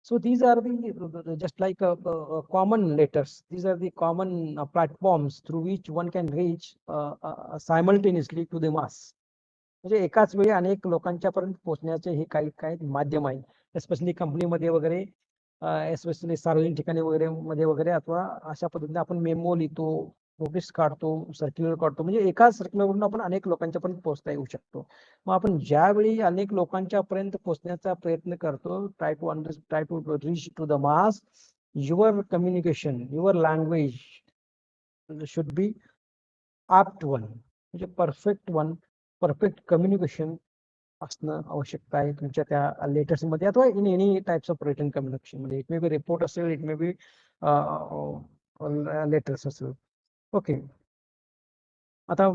So these are the just like common letters. These are the common platforms through which one can reach simultaneously to the mass. म्हणजे एकाच वेळी अनेक लोकांच्या पर्यंत पोहोचण्याचे हे काही काही माध्यम आहे. एस्पेशली कंपनीमध्ये वगैरे, एस्पेशली सार्वजनिक ठिकाणी वगैरे मध्ये वगैरे, अथवा अशा पद्धतीने आपण मेमो लिहितो, नोटीस काढतो, सर्क्युलर काढतो. म्हणजे एकाच सर्क्युलरवरून आपण अनेक लोकांच्या पर्यंत पोहोचता येऊ शकतो. मग आपण ज्यावेळी अनेक लोकांच्या पर्यंत पोहोचण्याचा प्रयत्न करतो, try to reach to the mass, your communication, your language should be apt one, म्हणजे परफेक्ट कम्युनिकेशन असणं आवश्यकता आहे तुमच्या त्या लेटर्स मध्ये, अथवा in any types of written communication मध्ये. इट मे बी रिपोर्ट असेल, इट मे बी लेटर्स असेल. ओके. आता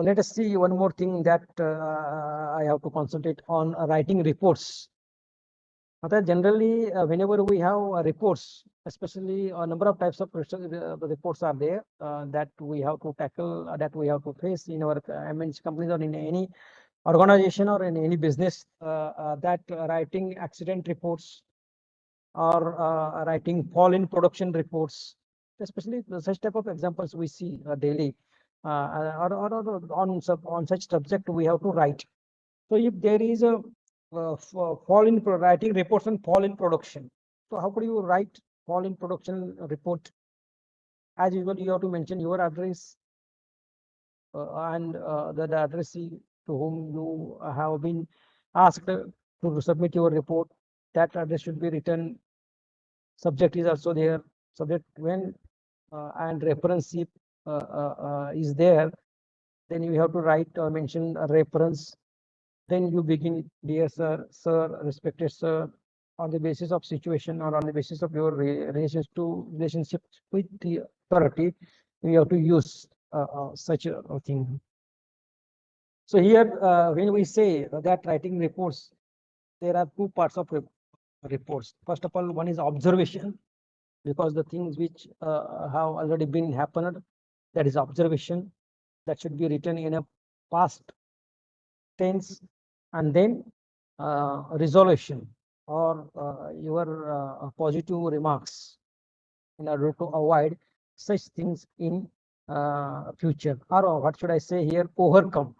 let us see one more thing that I have to concentrate on, writing reports. आता generally whenever we have reports, especially a number of types of reports are there that we have to tackle, that we have to face in our MNC companies or in any organization or in any business, that writing accident reports or writing fall in production reports, especially such type of examples we see daily, or on such subject we have to write. So if there is a fall in writing reports and fall in production, so how could you write fall in production report? As usual, you have to mention your address and the addressee to whom you have been asked to submit your report. That address should be written. Subject is also there. Subject when and reference is there, then you have to write or mention a reference. Then you begin, dear sir, respected sir, on the basis of situation or on the basis of your relationship with the authority, you have to use such a thing. So here, when we say that writing reports, there are two parts of reports. First of all, one is observation, because the things which have already been happened, that is observation, that should be written in a past tense. And then resolution or your positive remarks, in order to avoid such things in future, or what should I say here, overcome.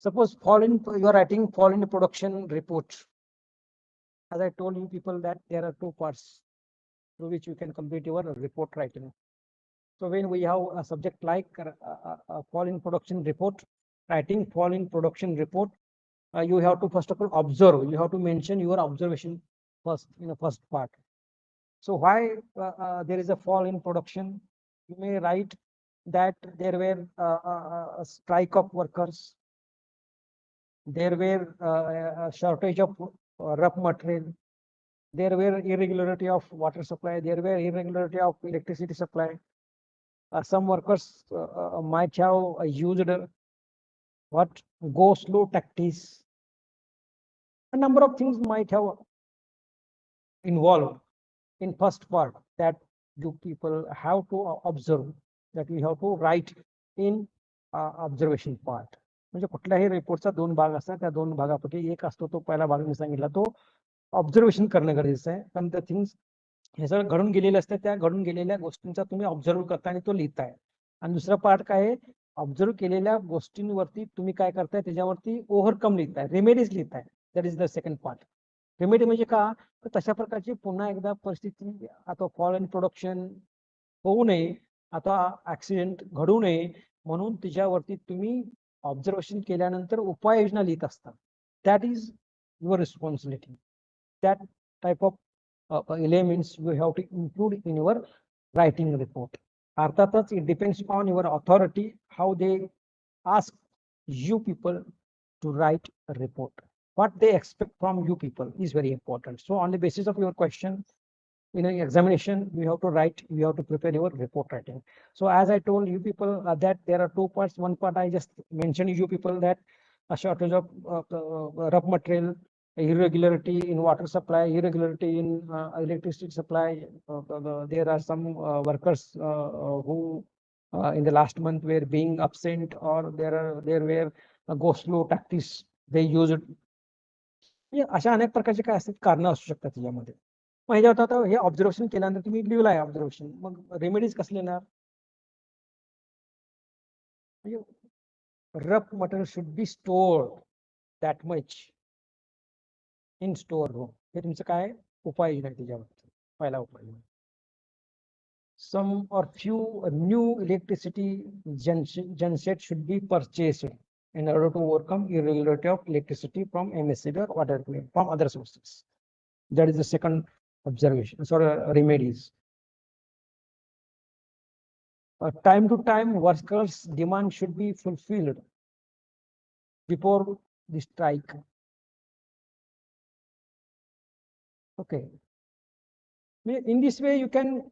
Suppose you are writing fall in production report. As I told you people that there are two parts through which you can complete your report writing. So when we have a subject like fall in production report, writing fall in production report, you have to first of all observe. You have to mention your observation first in the first part. So why there is a fall in production? You may write that there were a strike of workers, there were a shortage of rough material, there were irregularity of water supply, there were irregularity of electricity supply. Some workers might have used what go slow tactics. A number of things might have involved in first part that you people have to observe, that we have to write in observation part. म्हणजे कुठल्याही रिपोर्टचा दोन भाग असतात, त्या दोन भागापैकी एक असतो तो पहिला भाग मी सांगितला, तो ऑब्झर्वेशन करणं गरजेचं आहे. कारण त्या थिंग्स हे सगळं घडून गेलेले असतात, त्या घडून गेलेल्या गोष्टींचा तुम्ही ऑब्झर्व करता आणि तो लिहिताय. आणि दुसरा पार्ट काय आहे, ऑब्झर्व केलेल्या गोष्टींवरती तुम्ही काय करताय, त्याच्यावरती ओव्हरकम लिहिताय, रेमेडीज लिहिताय. That is the second part. Remedy म्हणजे का, तर तशा प्रकारची पुन्हा एकदा परिस्थिती आता फॉल इन प्रोडक्शन होऊ नये, आता ऍक्सिडेंट घडू नये, म्हणून तिच्यावरती तुम्ही ऑब्झर्वेशन केल्यानंतर उपाययोजना लिहित असतात. That is your responsibility. That type of elements you have to include in your writing report. अर्थातच it depends on your authority how they ask you people to write a report. what they expect from you people is very important. So on the basis of your question, in an examination, you have to write, you have to prepare your report writing. So as I told you people that there are two parts. One part I just mentioned you people that a shortage of rough material, irregularity in water supply, irregularity in electricity supply. There are some workers who in the last month were being absent, or there were go slow tactics they used. अशा अनेक प्रकारचे काय असतात कारणं असू शकतात त्याच्यामध्ये. मग ह्याच्यावर आता हे ऑब्झर्वेशन केल्यानंतर तुम्ही लिहिलाय ऑब्झर्वेशन, मग रेमेडीज कसले येणार? Rough material should be stored that much in store room. हे तुमचं काय उपाययोजना आहे त्याच्यावर? पहिला उपाय, some or few new electricity gensets should be purchased in order to overcome irregularity of electricity from MSCB or whatever from other sources. That is the second observation. Sorry, remedies. Time to time, workers' demand should be fulfilled before the strike. Okay. In this way, you can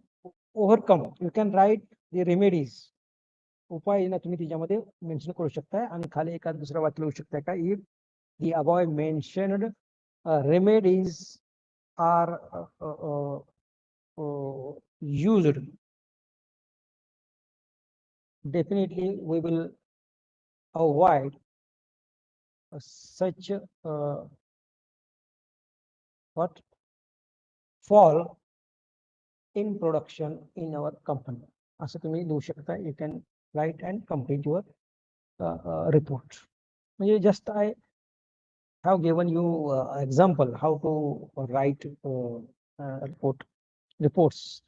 overcome. You can write the remedies. उपाययोजना तुम्ही त्याच्यामध्ये mention करू शकताय आणि खाली एखाद दुसरं वाक्य लिहू शकताय का, if the above mentioned remedies are used, definitely we will avoid such what fall in production in our company. असं तुम्ही लिहू शकता. You can write and complete your report. म्हणजे just I have given you example how to write reports.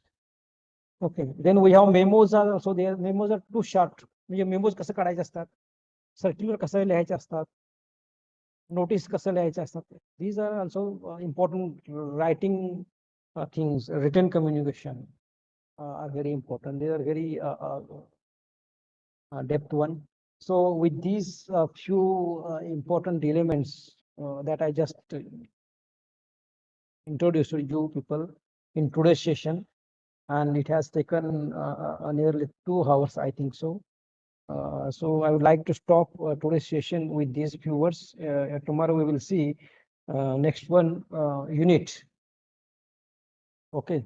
Okay, then we have memos are also there. Memos are too short. म्हणजे memos कसं काढायचे असतात, circular कसं लिहायचे असतात, notice कसं लिहायचे असतात. These are also important writing things. Written communication are very important. They are very depth one. So with these few important elements that I just introduced to you people in today's session, and it has taken nearly 2 hours, I think so. So I would like to stop today's session with these few words. Tomorrow we will see next one unit. Okay.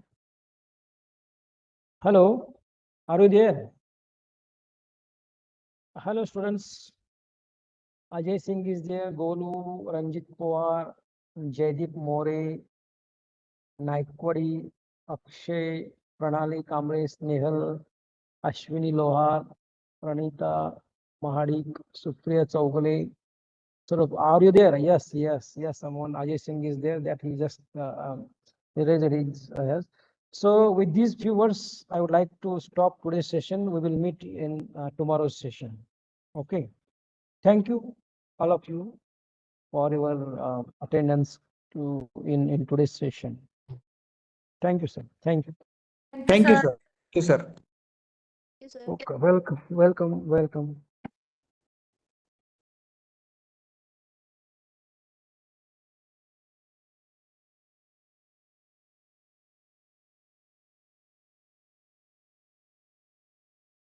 Hello, are you there? Hello students. Ajay Singh is there, Golu, Ranjit Pawar, Jaideep More, Naikwadi, Akshay, Pranali Kamre, Snehal, Ashwini Lohar, Pranita Mahadik, Supriya Chaugale. Sort of, are you there? Yes. Someone, Ajay Singh is there. That he just erased his yes. So with these few words, I would like to stop today's session. We will meet in tomorrow's session. Okay. Thank you, all of you, for your attendance in today's session. Thank you, sir. Thank you. Thank you, sir. Thank you, sir. Okay. Welcome.